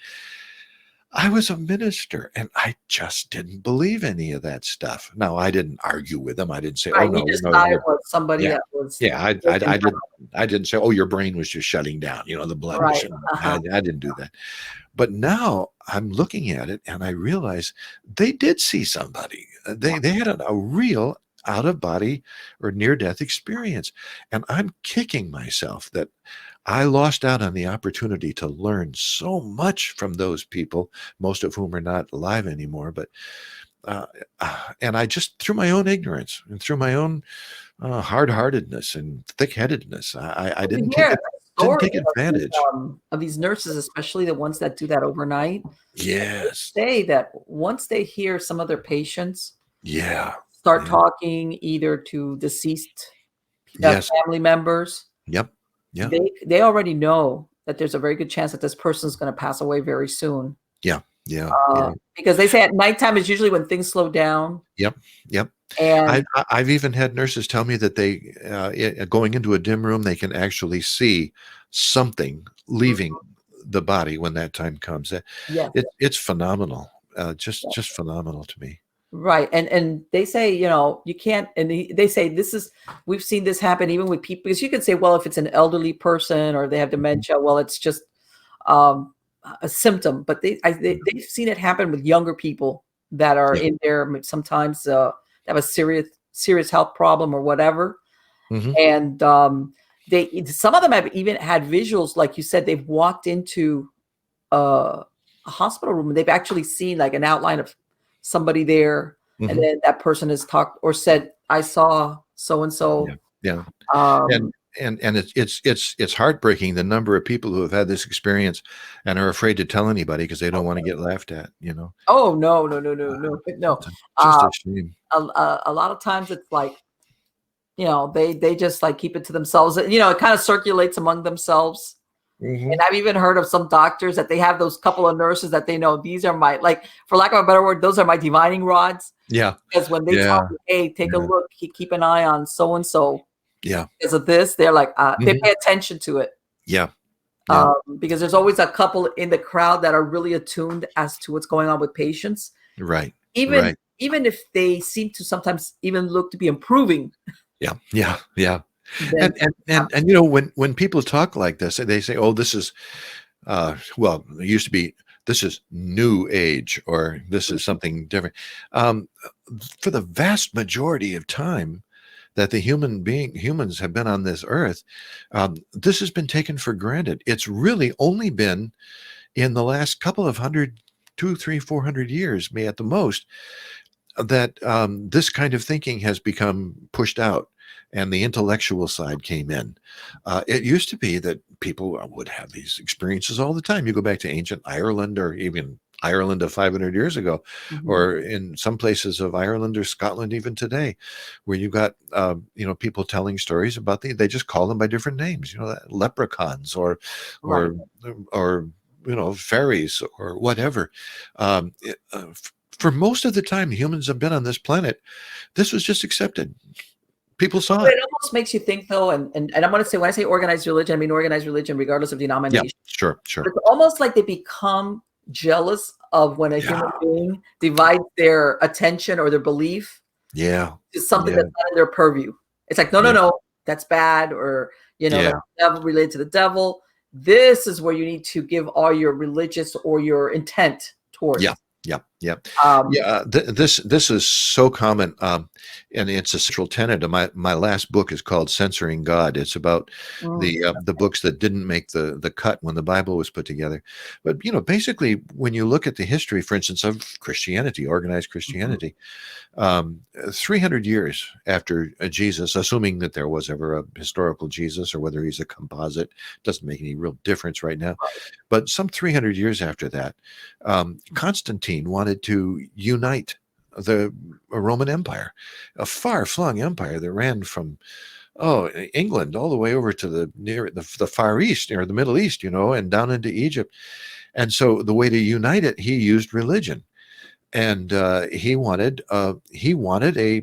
I was a minister and I just didn't believe any of that stuff. Now, I didn't argue with them. I didn't say, "Oh Right. You no, just no, thought it you're." was somebody Yeah. that was Yeah, taken I didn't say, "Oh, your brain was just shutting down, the blood was right. shutting." Uh-huh. I didn't do that. But now I'm looking at it and I realize they did see somebody. They had a real out of body or near death experience. And I'm kicking myself that I lost out on the opportunity to learn so much from those people, most of whom are not alive anymore. But uh, and I just, through my own ignorance and through my own hard-heartedness and thick-headedness, I We didn't take hear it, didn't stories take advantage. of these nurses, especially the ones that do that overnight. They Yes. say that once they hear some of their patients Yeah. start Yeah. talking either to deceased Yes. family members, Yep. Yeah. they already know that there's a very good chance that this person is going to pass away very soon. Yeah. Yeah. Yeah. Because they say at nighttime is usually when things slow down, Yep. Yep. and I've even had nurses tell me that they, going into a dim room, they can actually see something leaving the body when that time comes. yes, It's phenomenal. Just phenomenal to me. right, and they say, you can't, and they say this is, we've seen this happen even with people, because you can say, well, if it's an elderly person or they have dementia, well, it's just um, a symptom, but they've seen it happen with younger people that are Yeah. in there sometimes have a serious health problem or whatever, Hmm. and they some of them have even had visuals, like you said, they've walked into a hospital room and they've actually seen like an outline of somebody there, and Mhm. then that person has talked or said, I saw so and Yeah. so. Yeah. Um, And and it's heartbreaking the number of people who have had this experience and are afraid to tell anybody because they don't want to get laughed at, you know. oh no, no, no, no, no, no. Just Uh, a shame. a lot of times it's like, they just like keep it to themselves. It kind of circulates among themselves. And Mhm. I've even heard of some doctors that they have those couple of nurses that they know these are my, like, for lack of a better word, those are my divining rods. Yeah. Because when they tell Yeah. me, hey, take a Yeah. look, keep an eye on so and so Yeah. because of this, they're like, they Mhm. pay attention to it. Yeah. Yeah. Because there's always a couple in the crowd that are really attuned as to what's going on with patients, Right. even Right. even if they seem to sometimes even look to be improving. Yeah. Yeah. Yeah. Then And when people talk like this, they say, "Oh, this is well, it used to be this is new age or this is something different." Um, for the vast majority of time that humans have been on this earth, this has been taken for granted. It's really only been in the last couple of hundred, 2, 3, 400 years, may at the most, that this kind of thinking has become pushed out and the intellectual side came in. It used to be that people would have these experiences all the time. You go back to ancient Ireland or even Ireland of 500 years ago, Mhm. or in some places of Ireland or Scotland even today, where you got people telling stories about they just call them by different names. Leprechauns Right. or or fairies or whatever. For most of the time humans have been on this planet, this was just accepted. People saw But it. it almost makes you think though, and I'm going to say, when I say organized religion, I mean organized religion regardless of Yeah, denomination. sure, But sure. it's almost like they become jealous of when a Yeah, human being divides their attention or their belief yeah, to something yeah, that's not in their purview. It's like, no, no, yeah, no, that's bad, or that's yeah, devil related to the devil. This is where you need to give all your religious or your intent towards. yeah, yeah, yeah, Um, yeah. This is so common, and it's a central tenet of my last book is called Censoring God. It's about mm, the books that didn't make the cut when the Bible was put together. But basically, when you look at the history, for instance, of Christianity, organized mhm, Christianity, 300 years after Jesus, assuming that there was ever a historical Jesus or whether he's a composite, doesn't make any real difference right now. But some 300 years after that, Constantine wanted to unite the Roman Empire, a far-flung empire that ran from England all the way over to the Far East, or the Middle East, and down into Egypt. And so the way to unite it, he used religion, and he wanted a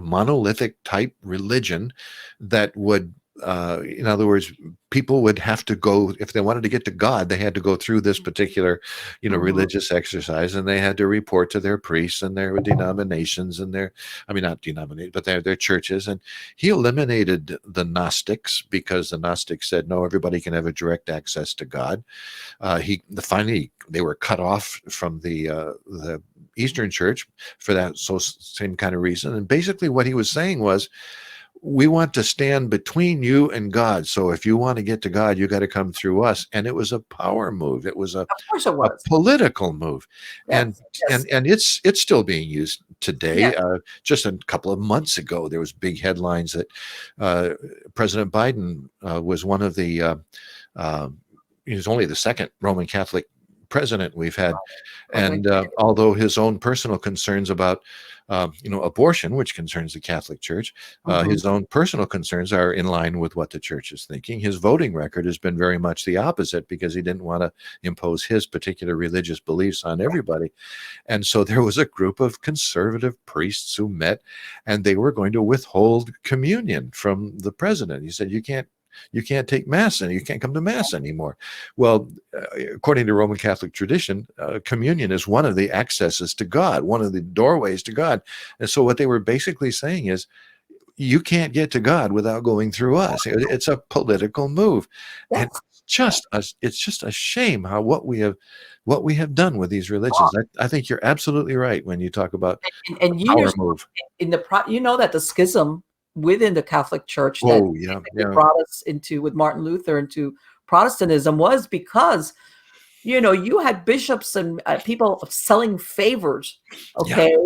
monolithic type religion that would, in other words, people would have to go, if they wanted to get to God, they had to go through this particular mhm, religious exercise, and they had to report to their priests and their denominations and their, I mean, not denominate, but their churches. And he eliminated the Gnostics because the Gnostics said no, everybody can have a direct access to God. He finally they were cut off from the Eastern Church for that same kind of reason. And basically, what he was saying was, we want to stand between you and God. So if you want to get to God, you got to come through us. And it was a power move. It was a of course it a was. political move, and Yes, yes, it's still being used yes. today. Just a couple of months ago, there was big headlines that President Biden was one of the uh, he was only the second Roman Catholic president we've had, Okay. and although his own personal concerns about abortion, which concerns the Catholic Church, Mhm. his own personal concerns are in line with what the church is thinking. His voting record has been very much the opposite because he didn't want to impose his particular religious beliefs on everybody. And so there was a group of conservative priests who met, and they were going to withhold communion from the president. He said, you can't take mass and you can't come to mass anymore. Well, according to Roman Catholic tradition, communion is one of the accesses to God, one of the doorways to God. And so what they were basically saying is, you can't get to God without going through us. It's a political move, and That's it's just a shame how what we have done with these religions. I think you're absolutely right when you talk about a and power move. in the that the schism within the Catholic Church that Oh yeah, basically yeah, brought us into, with Martin Luther, into Protestantism was because you had bishops and people selling favors. Okay.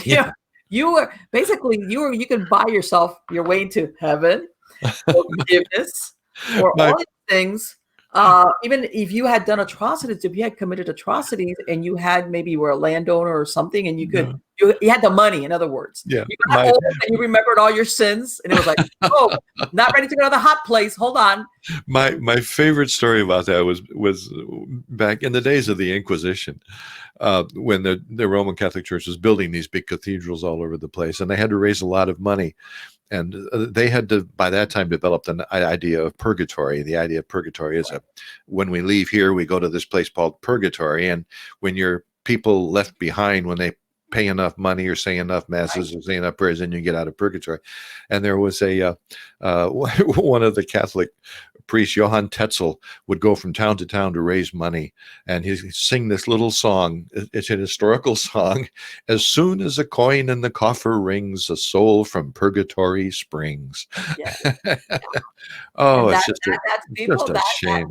Yeah. You were basically, you could buy yourself your way to heaven or forgiveness or My- all these things. Even if you had done atrocities, if you had committed atrocities and maybe you were a landowner or something, and you had the money, in other words. Yeah. You got old and you remembered all your sins, and it was like, oh, not ready to go to the hot place. Hold on. My favorite story about that was back in the days of the Inquisition, when the Roman Catholic Church was building these big cathedrals all over the place, and they had to raise a lot of money. And they had to, by that time, develop the idea of purgatory. The idea of purgatory is when we leave here, we go to this place called purgatory. And when your people left behind, when they pay enough money or say enough masses or say enough prayers, then you get out of purgatory. And there was one of the Catholic priest, Johann Tetzel, would go from town to town to raise money, and he'd sing this little song. It's an historical song. As soon as a coin in the coffer rings, a soul from purgatory springs. Yeah. Oh, And it's just a shame.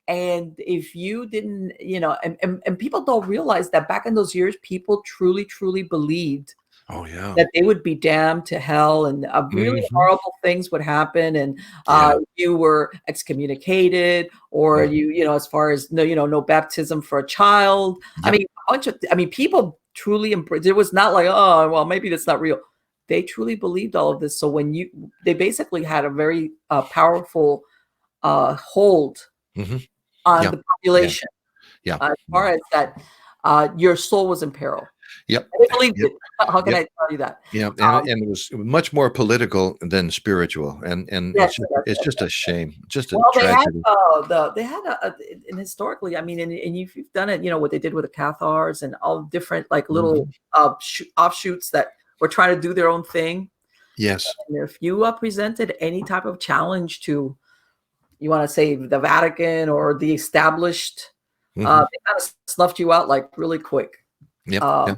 And if you didn't, and people don't realize that back in those years, people truly, truly believed Oh yeah, that they would be damned to hell, and really horrible things would happen, and you were excommunicated, or as far as no baptism for a child. Yep. I mean, people truly embraced. It was not like, oh, well, maybe that's not real. They truly believed all of this. So they basically had a very powerful hold on the population. Yeah. As far as that, your soul was in peril. Yep. I believed it. How can I tell you that? Yeah, and it was much more political than spiritual, and it's just a shame, just a tragedy. They had and historically, I mean, and you've done it, what they did with the Cathars and all different little offshoots that were trying to do their own thing. Yes. And if you presented any type of challenge to, you want to say, the Vatican or the established, they kind of snuffed you out really quick. Yep. And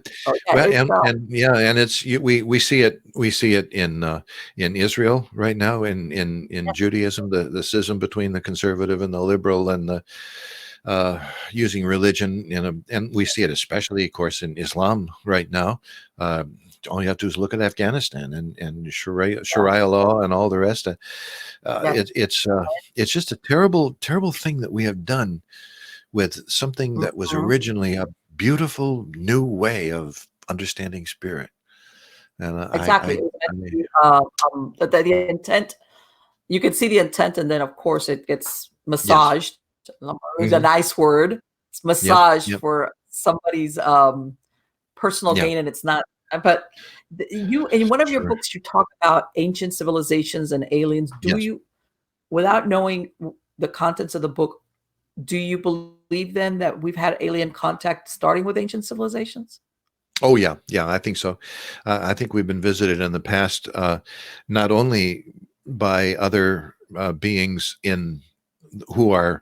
it's we see it in Israel right now, in Judaism, the schism between the conservative and the liberal, and the using religion, and we see it especially, of course, in Islam right now. All you have to do is look at Afghanistan and Sharia law and all the rest. It's just a terrible thing that we have done with something that was originally a beautiful new way of understanding spirit. And exactly. The intent, you can see the intent, and then of course it gets massaged. Yes. It's a nice word. It's massaged for somebody's personal gain, and it's not. But you, in one of your books, you talk about ancient civilizations and aliens. Do you, without knowing the contents of the book, do you believe then that we've had alien contact starting with ancient civilizations? Oh yeah, I think so. I think we've been visited in the past, not only by other beings who are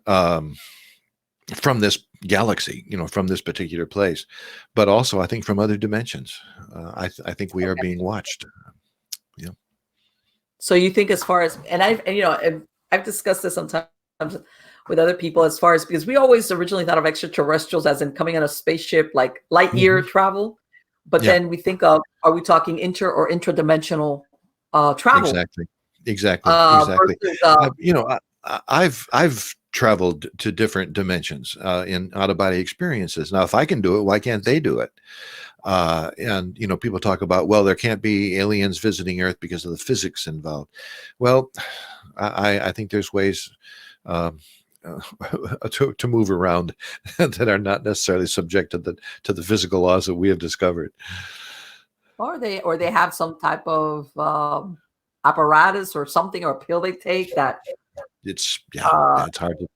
from this galaxy, from this particular place, but also I think from other dimensions. I think we are being watched. Yeah. So you think, as far as, and I've discussed this sometimes with other people, as far as, because we always originally thought of extraterrestrials as in coming on a spaceship, like light year travel, but then we think of, are we talking or intradimensional travel? Exactly. Versus, I've traveled to different dimensions in out-of-body experiences. Now, if I can do it, why can't they do it? And people talk about, well, there can't be aliens visiting Earth because of the physics involved. Well, I think there's ways to move around that are not necessarily subject to the physical laws that we have discovered. Or they have some type of apparatus or something, or a pill they take that it's hard to.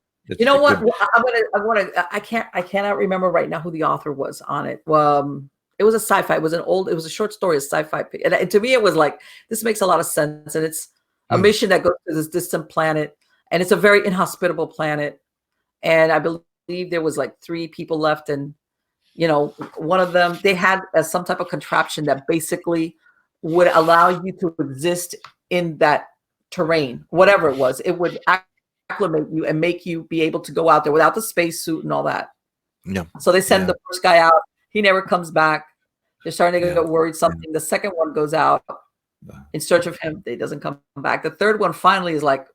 I cannot remember right now who the author was on it. It was a sci-fi. It was a short story, a sci-fi. And to me, it was like, this makes a lot of sense. And it's a mission that goes to this distant planet, and it's a very inhospitable planet. And I believe there was like 3 people left, and one of them, they had some type of contraption that basically would allow you to exist in that terrain, whatever it was. It would acclimate you and make you be able to go out there without the spacesuit and all that. Yeah. So they send Yeah. the first guy out. He never comes back. They're starting to Yeah. get worried something. The second one goes out in search of him. He doesn't come back. The third one finally is like,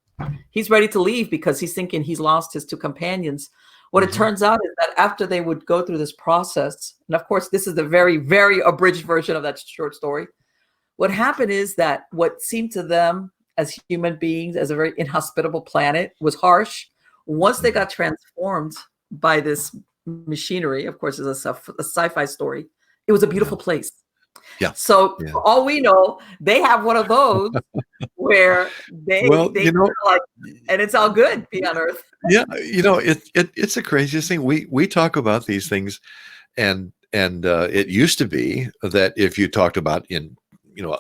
he's ready to leave because he's thinking he's lost his two companions. What it turns out is that after they would go through this process, and of course, this is the very, very abridged version of that short story. What happened is that what seemed to them as human beings, as a very inhospitable planet, was harsh. Once they got transformed by this machinery, of course, it's a sci-fi story, it was a beautiful place. Yeah. So for all we know, they have one of those where they like, and it's all good being on Earth. Yeah, it's the craziest thing. We talk about these things, and it used to be that if you talked about in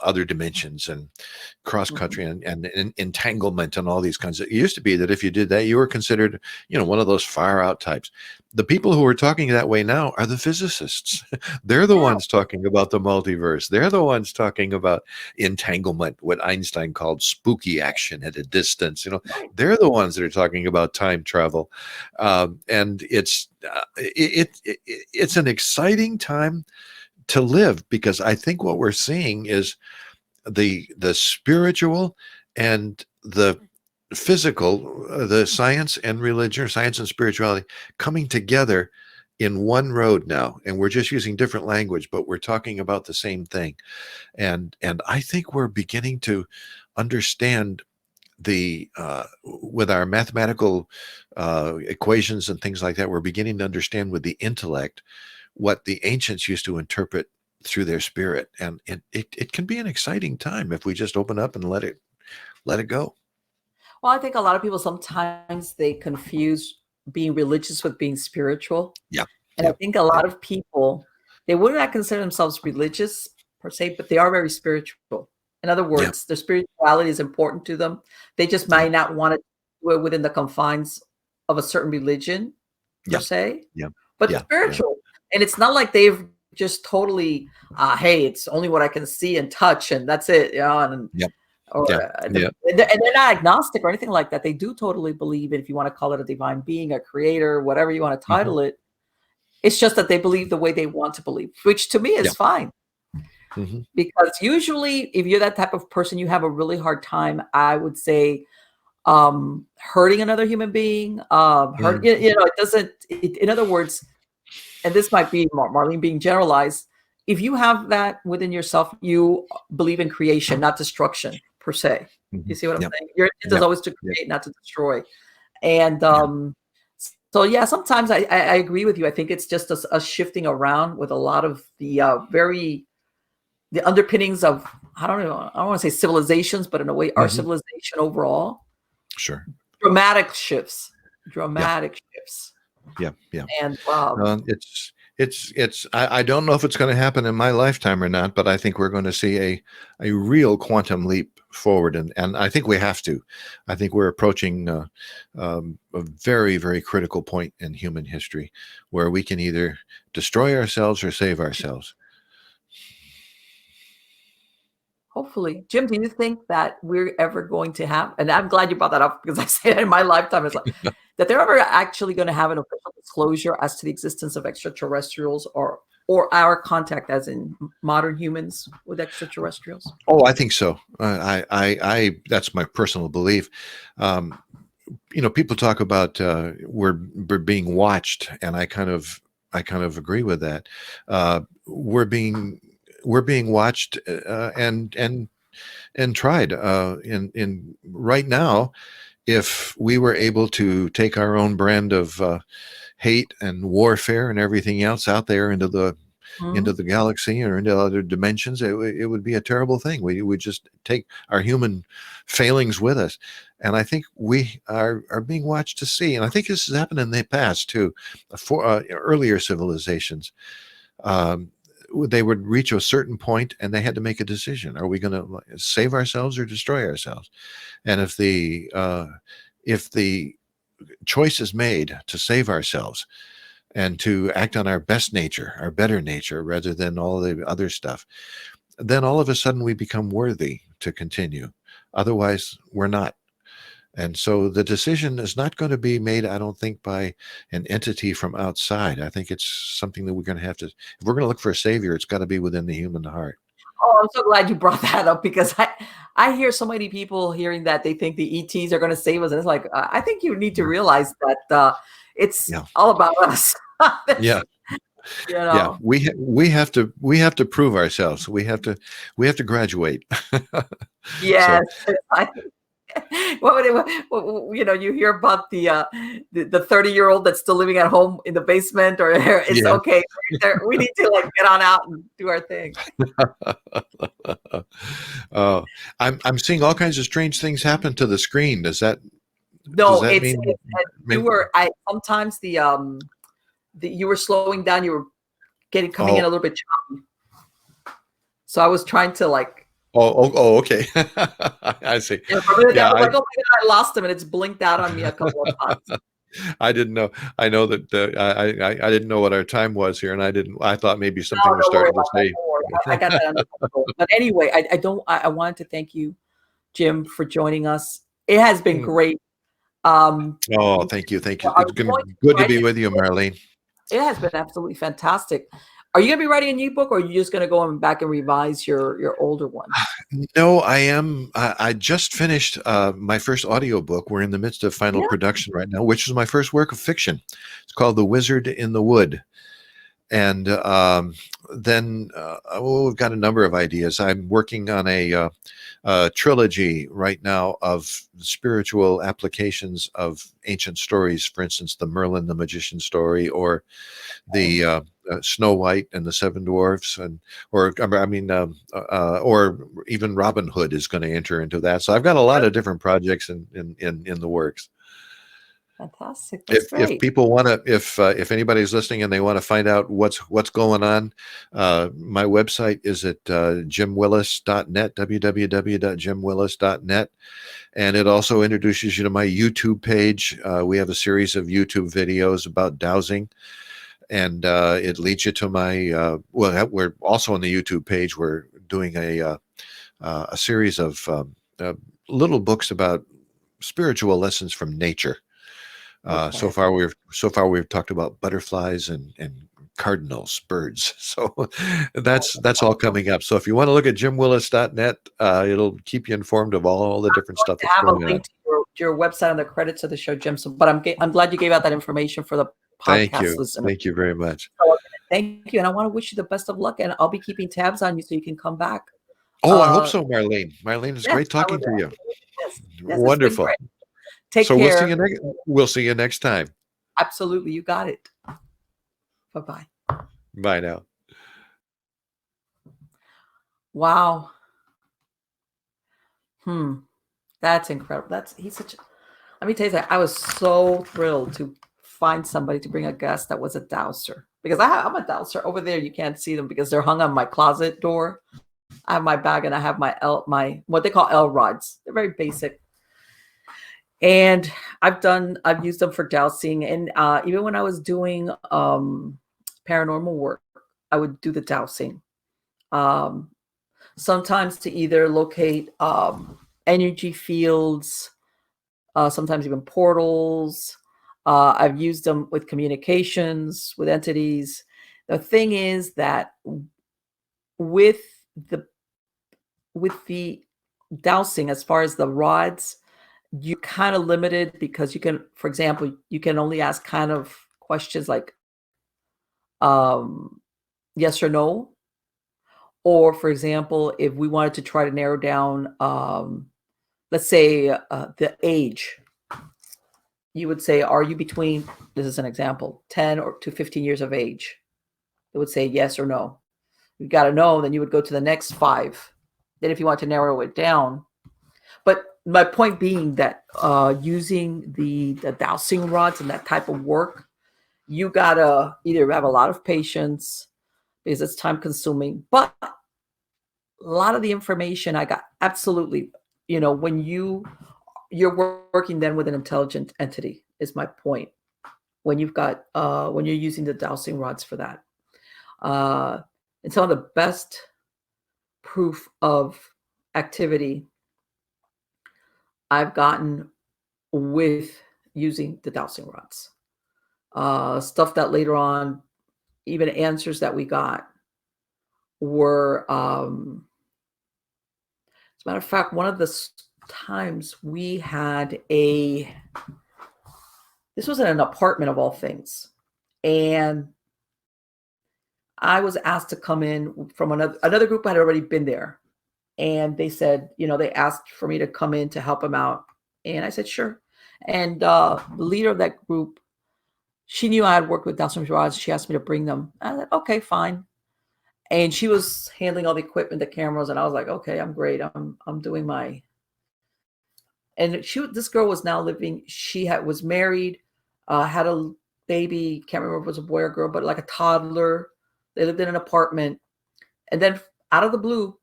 other dimensions and cross country and entanglement and all these kinds of, it used to be that if you did that, you were considered one of those far out types. The people who are talking that way now are the physicists. They're the ones talking about the multiverse. They're the ones talking about entanglement, what Einstein called spooky action at a distance. They're the ones that are talking about time travel, and it's an exciting time to live, because I think what we're seeing is the spiritual and the physical, the science and religion, or science and spirituality, coming together in one road now, and we're just using different language, but we're talking about the same thing. And I think we're beginning to understand with our mathematical equations and things like that, we're beginning to understand with the intellect what the ancients used to interpret through their spirit. And it can be an exciting time if we just open up and let it go. Well, I think a lot of people sometimes they confuse being religious with being spiritual. Yeah. And I think a lot of people, they would not consider themselves religious per se, but they are very spiritual. In other words, their spirituality is important to them. They just might not want to do it within the confines of a certain religion per se. Yeah. But spiritual. And it's not like they've just totally, hey, it's only what I can see and touch, and that's it. And they're not agnostic or anything like that. They do totally believe it, if you want to call it a divine being, a creator, whatever you want to title it. It's just that they believe the way they want to believe, which to me is fine. Because usually if you're that type of person, you have a really hard time, I would say, hurting another human being. It doesn't, in other words, and this might be Marlene being generalized, if you have that within yourself, you believe in creation, not destruction per se. You see what I'm saying? Your intent is always to create, not to destroy. And so sometimes I agree with you. I think it's just a shifting around with a lot of the the underpinnings of, I don't want to say civilizations, but in a way our civilization overall. Sure. Dramatic shifts. Yeah. And I don't know if it's going to happen in my lifetime or not, but I think we're going to see a real quantum leap forward, and I think we have to. I think we're approaching a very, very critical point in human history where we can either destroy ourselves or save ourselves. Hopefully. Jim, do you think that we're ever going to have, and I'm glad you brought that up because I say it in my lifetime, it's like that they're ever actually going to have an official disclosure as to the existence of extraterrestrials or our contact as in modern humans with extraterrestrials? Oh, I think so. I that's my personal belief. People talk about we're being watched, and I kind of agree with that. We're being watched and tried. In right now, if we were able to take our own brand of hate and warfare and everything else out there into the galaxy or into other dimensions, it would be a terrible thing. We would just take our human failings with us. And I think we are being watched to see. And I think this has happened in the past too, for earlier civilizations. They would reach a certain point and they had to make a decision. Are we going to save ourselves or destroy ourselves? And if the choice is made to save ourselves and to act on our best nature, our better nature, rather than all the other stuff, then all of a sudden we become worthy to continue. Otherwise, we're not. And so the decision is not going to be made, I don't think, by an entity from outside. I think it's something that we're going to have to, if we're going to look for a savior, it's got to be within the human heart. Oh, I'm so glad you brought that up, because I hear so many people hearing that they think the ETs are going to save us. And it's like, I think you need to realize that it's Yeah. all about us. Yeah. You Yeah. know, We have to prove ourselves. We have to graduate. So yes. What would you know, you hear about the 30-year-old that's still living at home in the basement, or it's yeah. okay. We need to like get on out and do our thing. Oh, I'm seeing all kinds of strange things happen to the screen. Does that No, mean you were sometimes you were slowing down, you were coming in oh a little bit choppy. So I was trying to like okay. I see. for a minute there, Yeah, I was like, oh my God, I lost him, and it's blinked out on me a couple of times. I didn't know. I know that I didn't know what our time was here, and I thought maybe something No, was don't worry starting to about that. say. Don't worry. I got that under control. But anyway, I wanted to thank you, Jim, for joining us. It has been great. Oh, thank you. Thank you. Are It's you going to be good to be writing with you, Marlene. It has been absolutely fantastic. Are you going to be writing a new book, or are you just going to go back and revise your older one? No, I am. I just finished my first audiobook. We're in the midst of final Yeah. production right now, which is my first work of fiction. It's called The Wizard in the Wood. And then we've got a number of ideas. I'm working on a trilogy right now of spiritual applications of ancient stories. For instance, the Merlin the Magician story, or the Snow White and the Seven Dwarfs, or even Robin Hood is going to enter into that. So I've got a lot of different projects in the works. Fantastic. That's If great. people want to, if anybody's listening and they want to find out what's going on, my website is at jimwillis.net, www.jimwillis.net, and it also introduces you to my YouTube page. We have a series of YouTube videos about dowsing, and it leads you to my we're also on the YouTube page. We're doing a series of little books about spiritual lessons from nature. Okay. So far we've talked about butterflies and cardinals, birds. So that's all coming up. So if you want to look at jimwillis.net, it'll keep you informed of all the different stuff I that's have a going on. link to your website on the credits of the show, Jim. So, but I'm glad you gave out that information for the Thank podcast you. listener. Thank you very much. So, thank you, and I want to wish you the best of luck. And I'll be keeping tabs on you so you can come back. Oh, I hope so, Marlene. Marlene, it's Yes, great talking to you. Yes, it's been Wonderful. great. Take So care. we'll see you next time. Absolutely, you got it. Bye-bye. Bye now. Wow. That's incredible. He's such. Let me tell you that I was so thrilled to find somebody to bring a guest that was a dowser, because I'm a dowser. Over there, you can't see them because they're hung on my closet door. I have my bag and I have my what they call L rods. They're very basic. And I've used them for dowsing. And even when I was doing paranormal work, I would do the dowsing. Sometimes to either locate energy fields, sometimes even portals. I've used them with communications with entities. The thing is that with the dowsing, as far as the rods, you're kind of limited, because you can, for example, you can only ask kind of questions like yes or no. Or, for example, if we wanted to try to narrow down, let's say the age, you would say, are you between, this is an example, 10 or to 15 years of age? It would say yes or no. You got to know, then you would go to the next 5. Then if you want to narrow it down. But my point being that using the dowsing rods and that type of work, you got to either have a lot of patience, because it's time consuming, but a lot of the information I got, absolutely, when you're working then with an intelligent entity, is my point. When when you're using the dowsing rods for that, and some of the best proof of activity I've gotten with using the dowsing rods. Stuff that later on, even answers that we got were, as a matter of fact, one of the times we had this was in an apartment of all things. And I was asked to come in from another group had already been there. And they said, they asked for me to come in to help them out. And I said, sure. And the leader of that group, she knew I had worked with dowsing rods. She asked me to bring them. I said, okay, fine. And she was handling all the equipment, the cameras. And I was like, okay, I'm great. I'm doing my. And this girl was now living. She was married, had a baby. Can't remember if it was a boy or girl, but like a toddler. They lived in an apartment. And then out of the blue,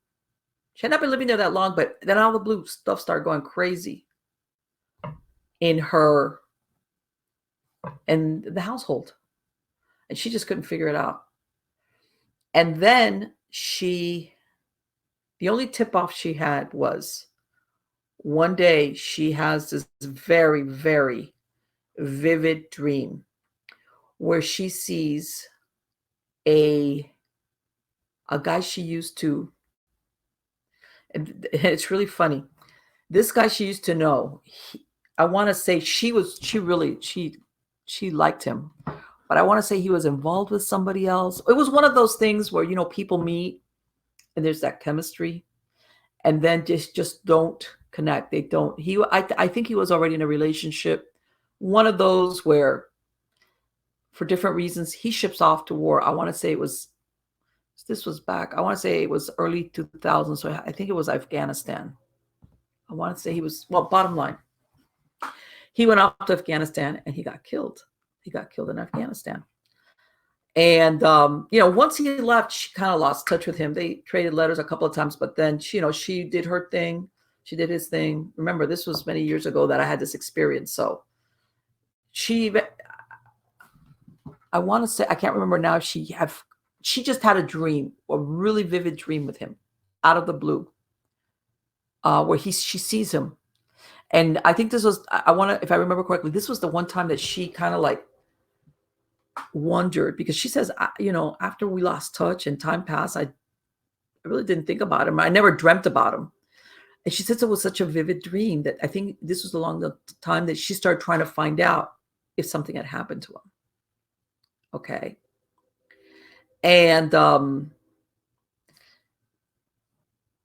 she had not been living there that long, but then out of the blue, stuff started going crazy in her and the household. And she just couldn't figure it out. And then the only tip-off she had was one day she has this very, very vivid dream where she sees a guy she used to, and it's really funny. This guy she used to know, I want to say she liked him, but I want to say he was involved with somebody else. It was one of those things where, people meet and there's that chemistry and then just don't connect. They don't, I think he was already in a relationship. One of those where for different reasons, he ships off to war. I want to say this was back. I want to say it was early 2000s. So I think it was Afghanistan. I want to say bottom line, he went off to Afghanistan and he got killed. He got killed in Afghanistan. And, once he left, she kind of lost touch with him. They traded letters a couple of times, but then, she did her thing. She did his thing. Remember, this was many years ago that I had this experience. So I want to say, I can't remember now if she just had a dream, a really vivid dream with him out of the blue, where she sees him. And I think this was, if I remember correctly, this was the one time that she kind of like wondered, because she says, after we lost touch and time passed, I really didn't think about him. I never dreamt about him. And she says it was such a vivid dream that I think this was along the time that she started trying to find out if something had happened to him. Okay. And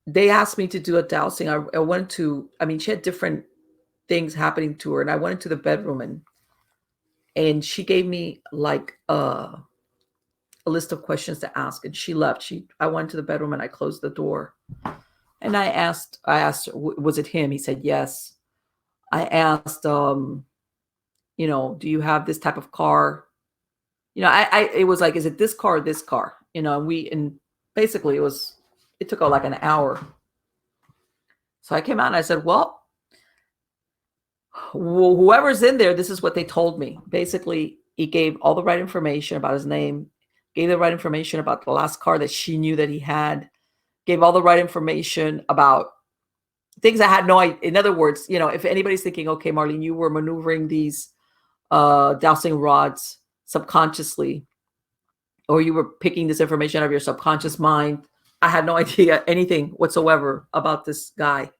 they asked me to do a dowsing. I went to, she had different things happening to her, and I went into the bedroom and she gave me like a list of questions to ask, and she left. I went to the bedroom and I closed the door, and I asked was it him? He said yes. I asked, do you have this type of car? It was like, is it this car or this car? And basically it took like an hour. So I came out and I said, well, whoever's in there, this is what they told me. Basically, he gave all the right information about his name, gave the right information about the last car that she knew that he had, gave all the right information about things I had no idea. In other words, if anybody's thinking, okay, Marlene, you were maneuvering these dowsing rods subconsciously, or you were picking this information out of your subconscious mind, I had no idea anything whatsoever about this guy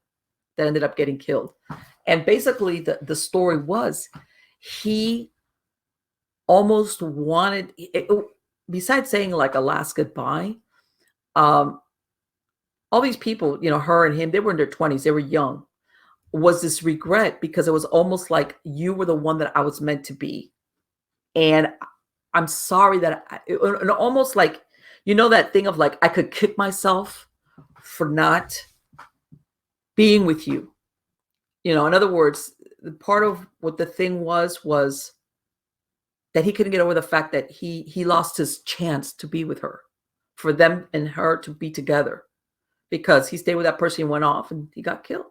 that ended up getting killed. And basically the story was, he almost wanted, besides saying like a last goodbye, all these people, her and him, they were in their 20s, they were young, was this regret, because it was almost like you were the one that I was meant to be. And I'm sorry that and almost like, that thing of like, I could kick myself for not being with you. In other words, part of what the thing was that he couldn't get over the fact that he lost his chance to be with her, for them and her to be together, because he stayed with that person, he went off and he got killed.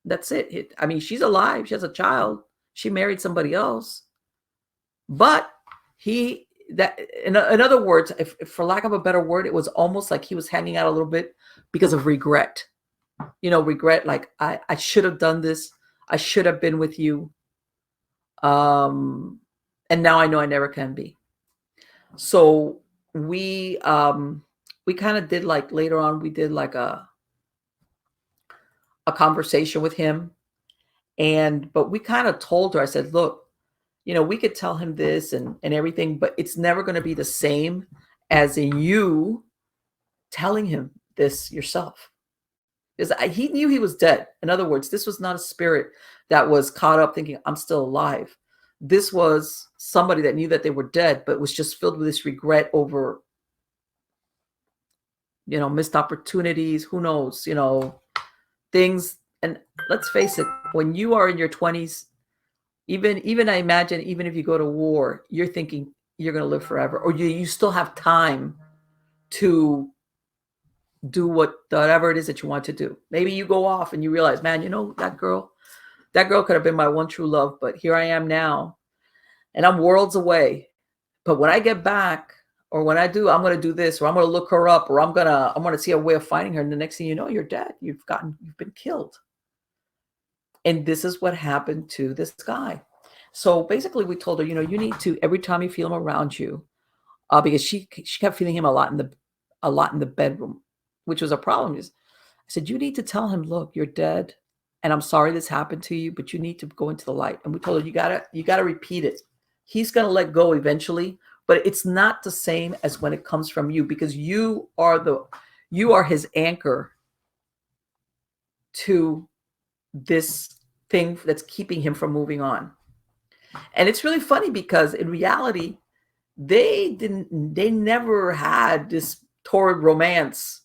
That's it. She's alive. She has a child. She married somebody else. But in other words, if for lack of a better word, it was almost like he was hanging out a little bit because of regret. Regret, like I should have done this. I should have been with you. And now I know I never can be. So we kind of did, like, later on, we did like a conversation with him. But we kind of told her, I said, look, we could tell him this and everything, but it's never going to be the same as in you telling him this yourself. Because he knew he was dead. In other words, this was not a spirit that was caught up thinking, I'm still alive. This was somebody that knew that they were dead, but was just filled with this regret over, missed opportunities, who knows, things. And let's face it, when you are in your 20s, even I imagine, even if you go to war, you're thinking you're going to live forever, or you still have time to do whatever it is that you want to do. Maybe you go off and you realize, man, that girl could have been my one true love, but here I am now, and I'm worlds away. But when I get back, or when I do, I'm going to do this, or I'm going to look her up, or I'm going to see a way of finding her. And the next thing you know, you're dead. You've been killed. And this is what happened to this guy. So basically we told her, you need to, every time you feel him around you, because she kept feeling him a lot in the bedroom, which was a problem. I said, you need to tell him, look, you're dead, and I'm sorry this happened to you, but you need to go into the light. And we told her, you gotta repeat it. He's gonna let go eventually, but it's not the same as when it comes from you, because you are his anchor to this thing that's keeping him from moving on. And it's really funny because in reality, they never had this torrid romance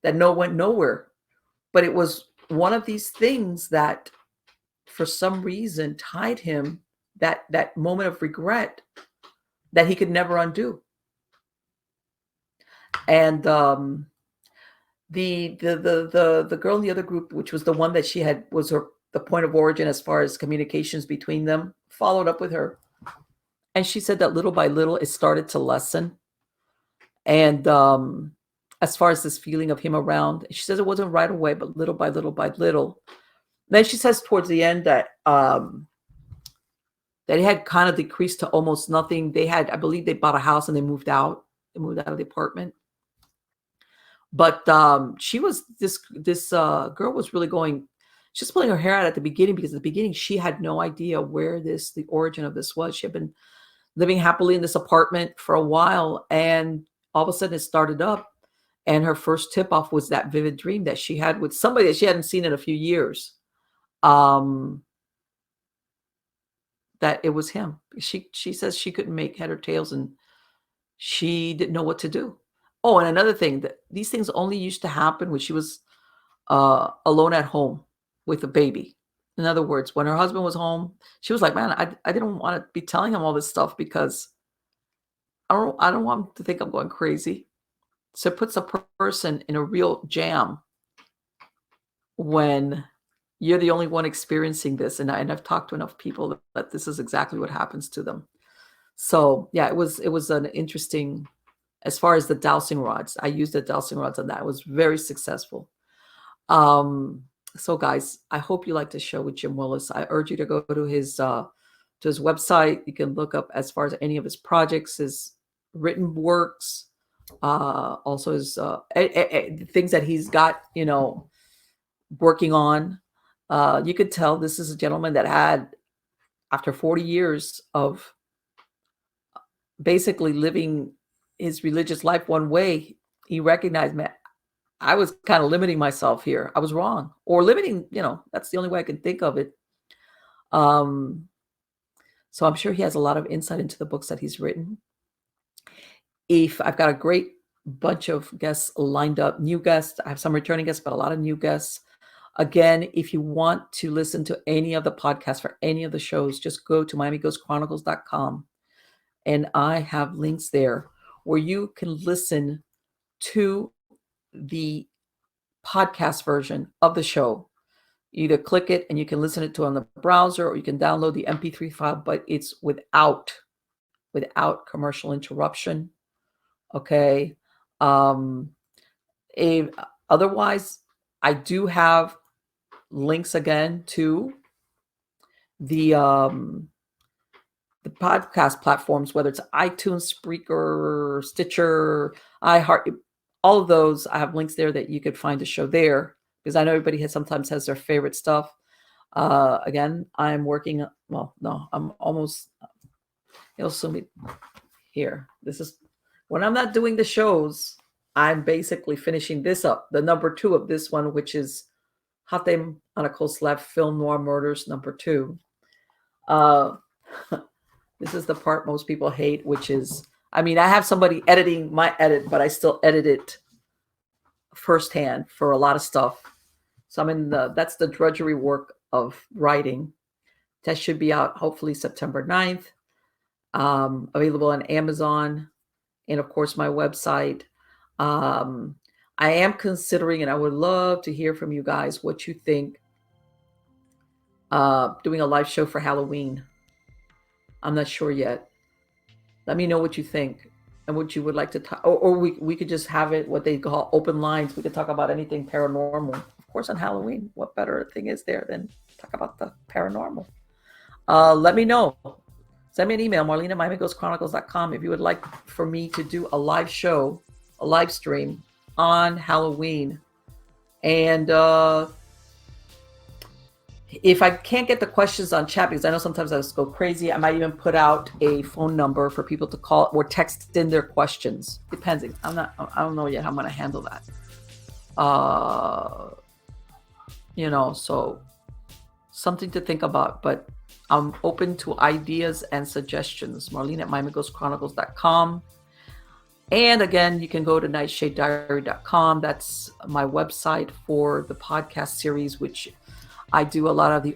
that went nowhere. But it was one of these things that for some reason tied him, that moment of regret that he could never undo. And the girl in the other group, which was the one that she had was the point of origin as far as communications between them, followed up with her. And she said that little by little, it started to lessen. And as far as this feeling of him around, she says it wasn't right away, but little by little by little. Then she says towards the end that it had kind of decreased to almost nothing. I believe they bought a house and they moved out. They moved out of the apartment. But she was, this girl was really going, she's pulling her hair out at the beginning, because at the beginning she had no idea where the origin of this was. She had been living happily in this apartment for a while, and all of a sudden it started up. And her first tip off was that vivid dream that she had with somebody that she hadn't seen in a few years. That it was him. She says she couldn't make head or tails, and she didn't know what to do. Oh, and another thing, that these things only used to happen when she was alone at home with a baby. In other words, when her husband was home, she was like, man, I didn't want to be telling him all this stuff because I don't want him to think I'm going crazy. So it puts a person in a real jam when you're the only one experiencing this. And I've talked to enough people that this is exactly what happens to them. So yeah, it was an interesting, as far as the dowsing rods, I used the dowsing rods on that. It was very successful. So guys, I hope you like the show with Jim Willis. I urge you to go to his website. You can look up as far as any of his projects, his written works, also his things that he's got, working on. You could tell this is a gentleman that had, after 40 years of basically living his religious life one way, he recognized, man, I was kind of limiting myself here. I was wrong, or limiting, that's the only way I can think of it. So I'm sure he has a lot of insight into the books that he's written. I've got a great bunch of guests lined up, new guests. I have some returning guests, but a lot of new guests. Again, if you want to listen to any of the podcasts for any of the shows, just go to MiamiGhostChronicles.com. And I have links there where you can listen to the podcast version of the show. Either click it and you can listen to it on the browser, or you can download the MP3 file, but it's without commercial interruption. Okay. Otherwise, I do have links again to the the podcast platforms, whether it's iTunes, Spreaker, Stitcher, iHeart, all of those, I have links there that you could find the show there, because I know everybody sometimes has their favorite stuff. Again, I'm working, well, no, I'm almost, you'll see me here. This is, when I'm not doing the shows, I'm basically finishing this up, the number 2 of this one, which is Hatem Anakoslav Film Noir Murders number 2. This is the part most people hate, which is, I mean, I have somebody editing my edit, but I still edit it firsthand for a lot of stuff. So I'm in that's the drudgery work of writing. That should be out hopefully September 9th. Available on Amazon and of course my website. I am considering, and I would love to hear from you guys what you think, doing a live show for Halloween. I'm not sure yet. Let me know what you think and what you would like to talk, or we could just have it what they call open lines. We could talk about anything paranormal. Of course, on Halloween, what better thing is there than talk about the paranormal? Let me know. Send me an email, marlene@miamighostchronicles.com, if you would like for me to do a live show, a live stream on Halloween. And if I can't get the questions on chat, because I know sometimes I just go crazy, I might even put out a phone number for people to call or text in their questions. Depends. I don't know yet how I'm going to handle that. So something to think about, but I'm open to ideas and suggestions. marlene@miamighostchronicles.com. And again, you can go to nightshadediary.com. That's my website for the podcast series, which I do a lot of the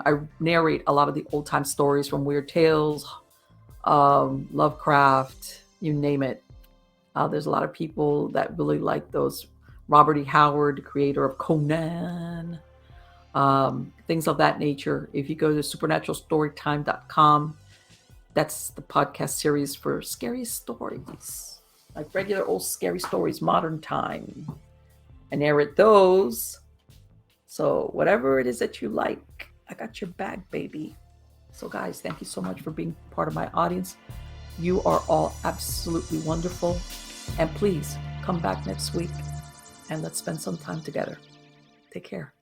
I narrate a lot of the old time stories from Weird Tales, Lovecraft, you name it. There's a lot of people that really like those. Robert E. Howard, creator of Conan, things of that nature. If you go to supernaturalstorytime.com, that's the podcast series for scary stories, like regular old scary stories, modern time. I narrate those. So whatever it is that you like, I got your back, baby. So guys, thank you so much for being part of my audience. You are all absolutely wonderful. And please come back next week and let's spend some time together. Take care.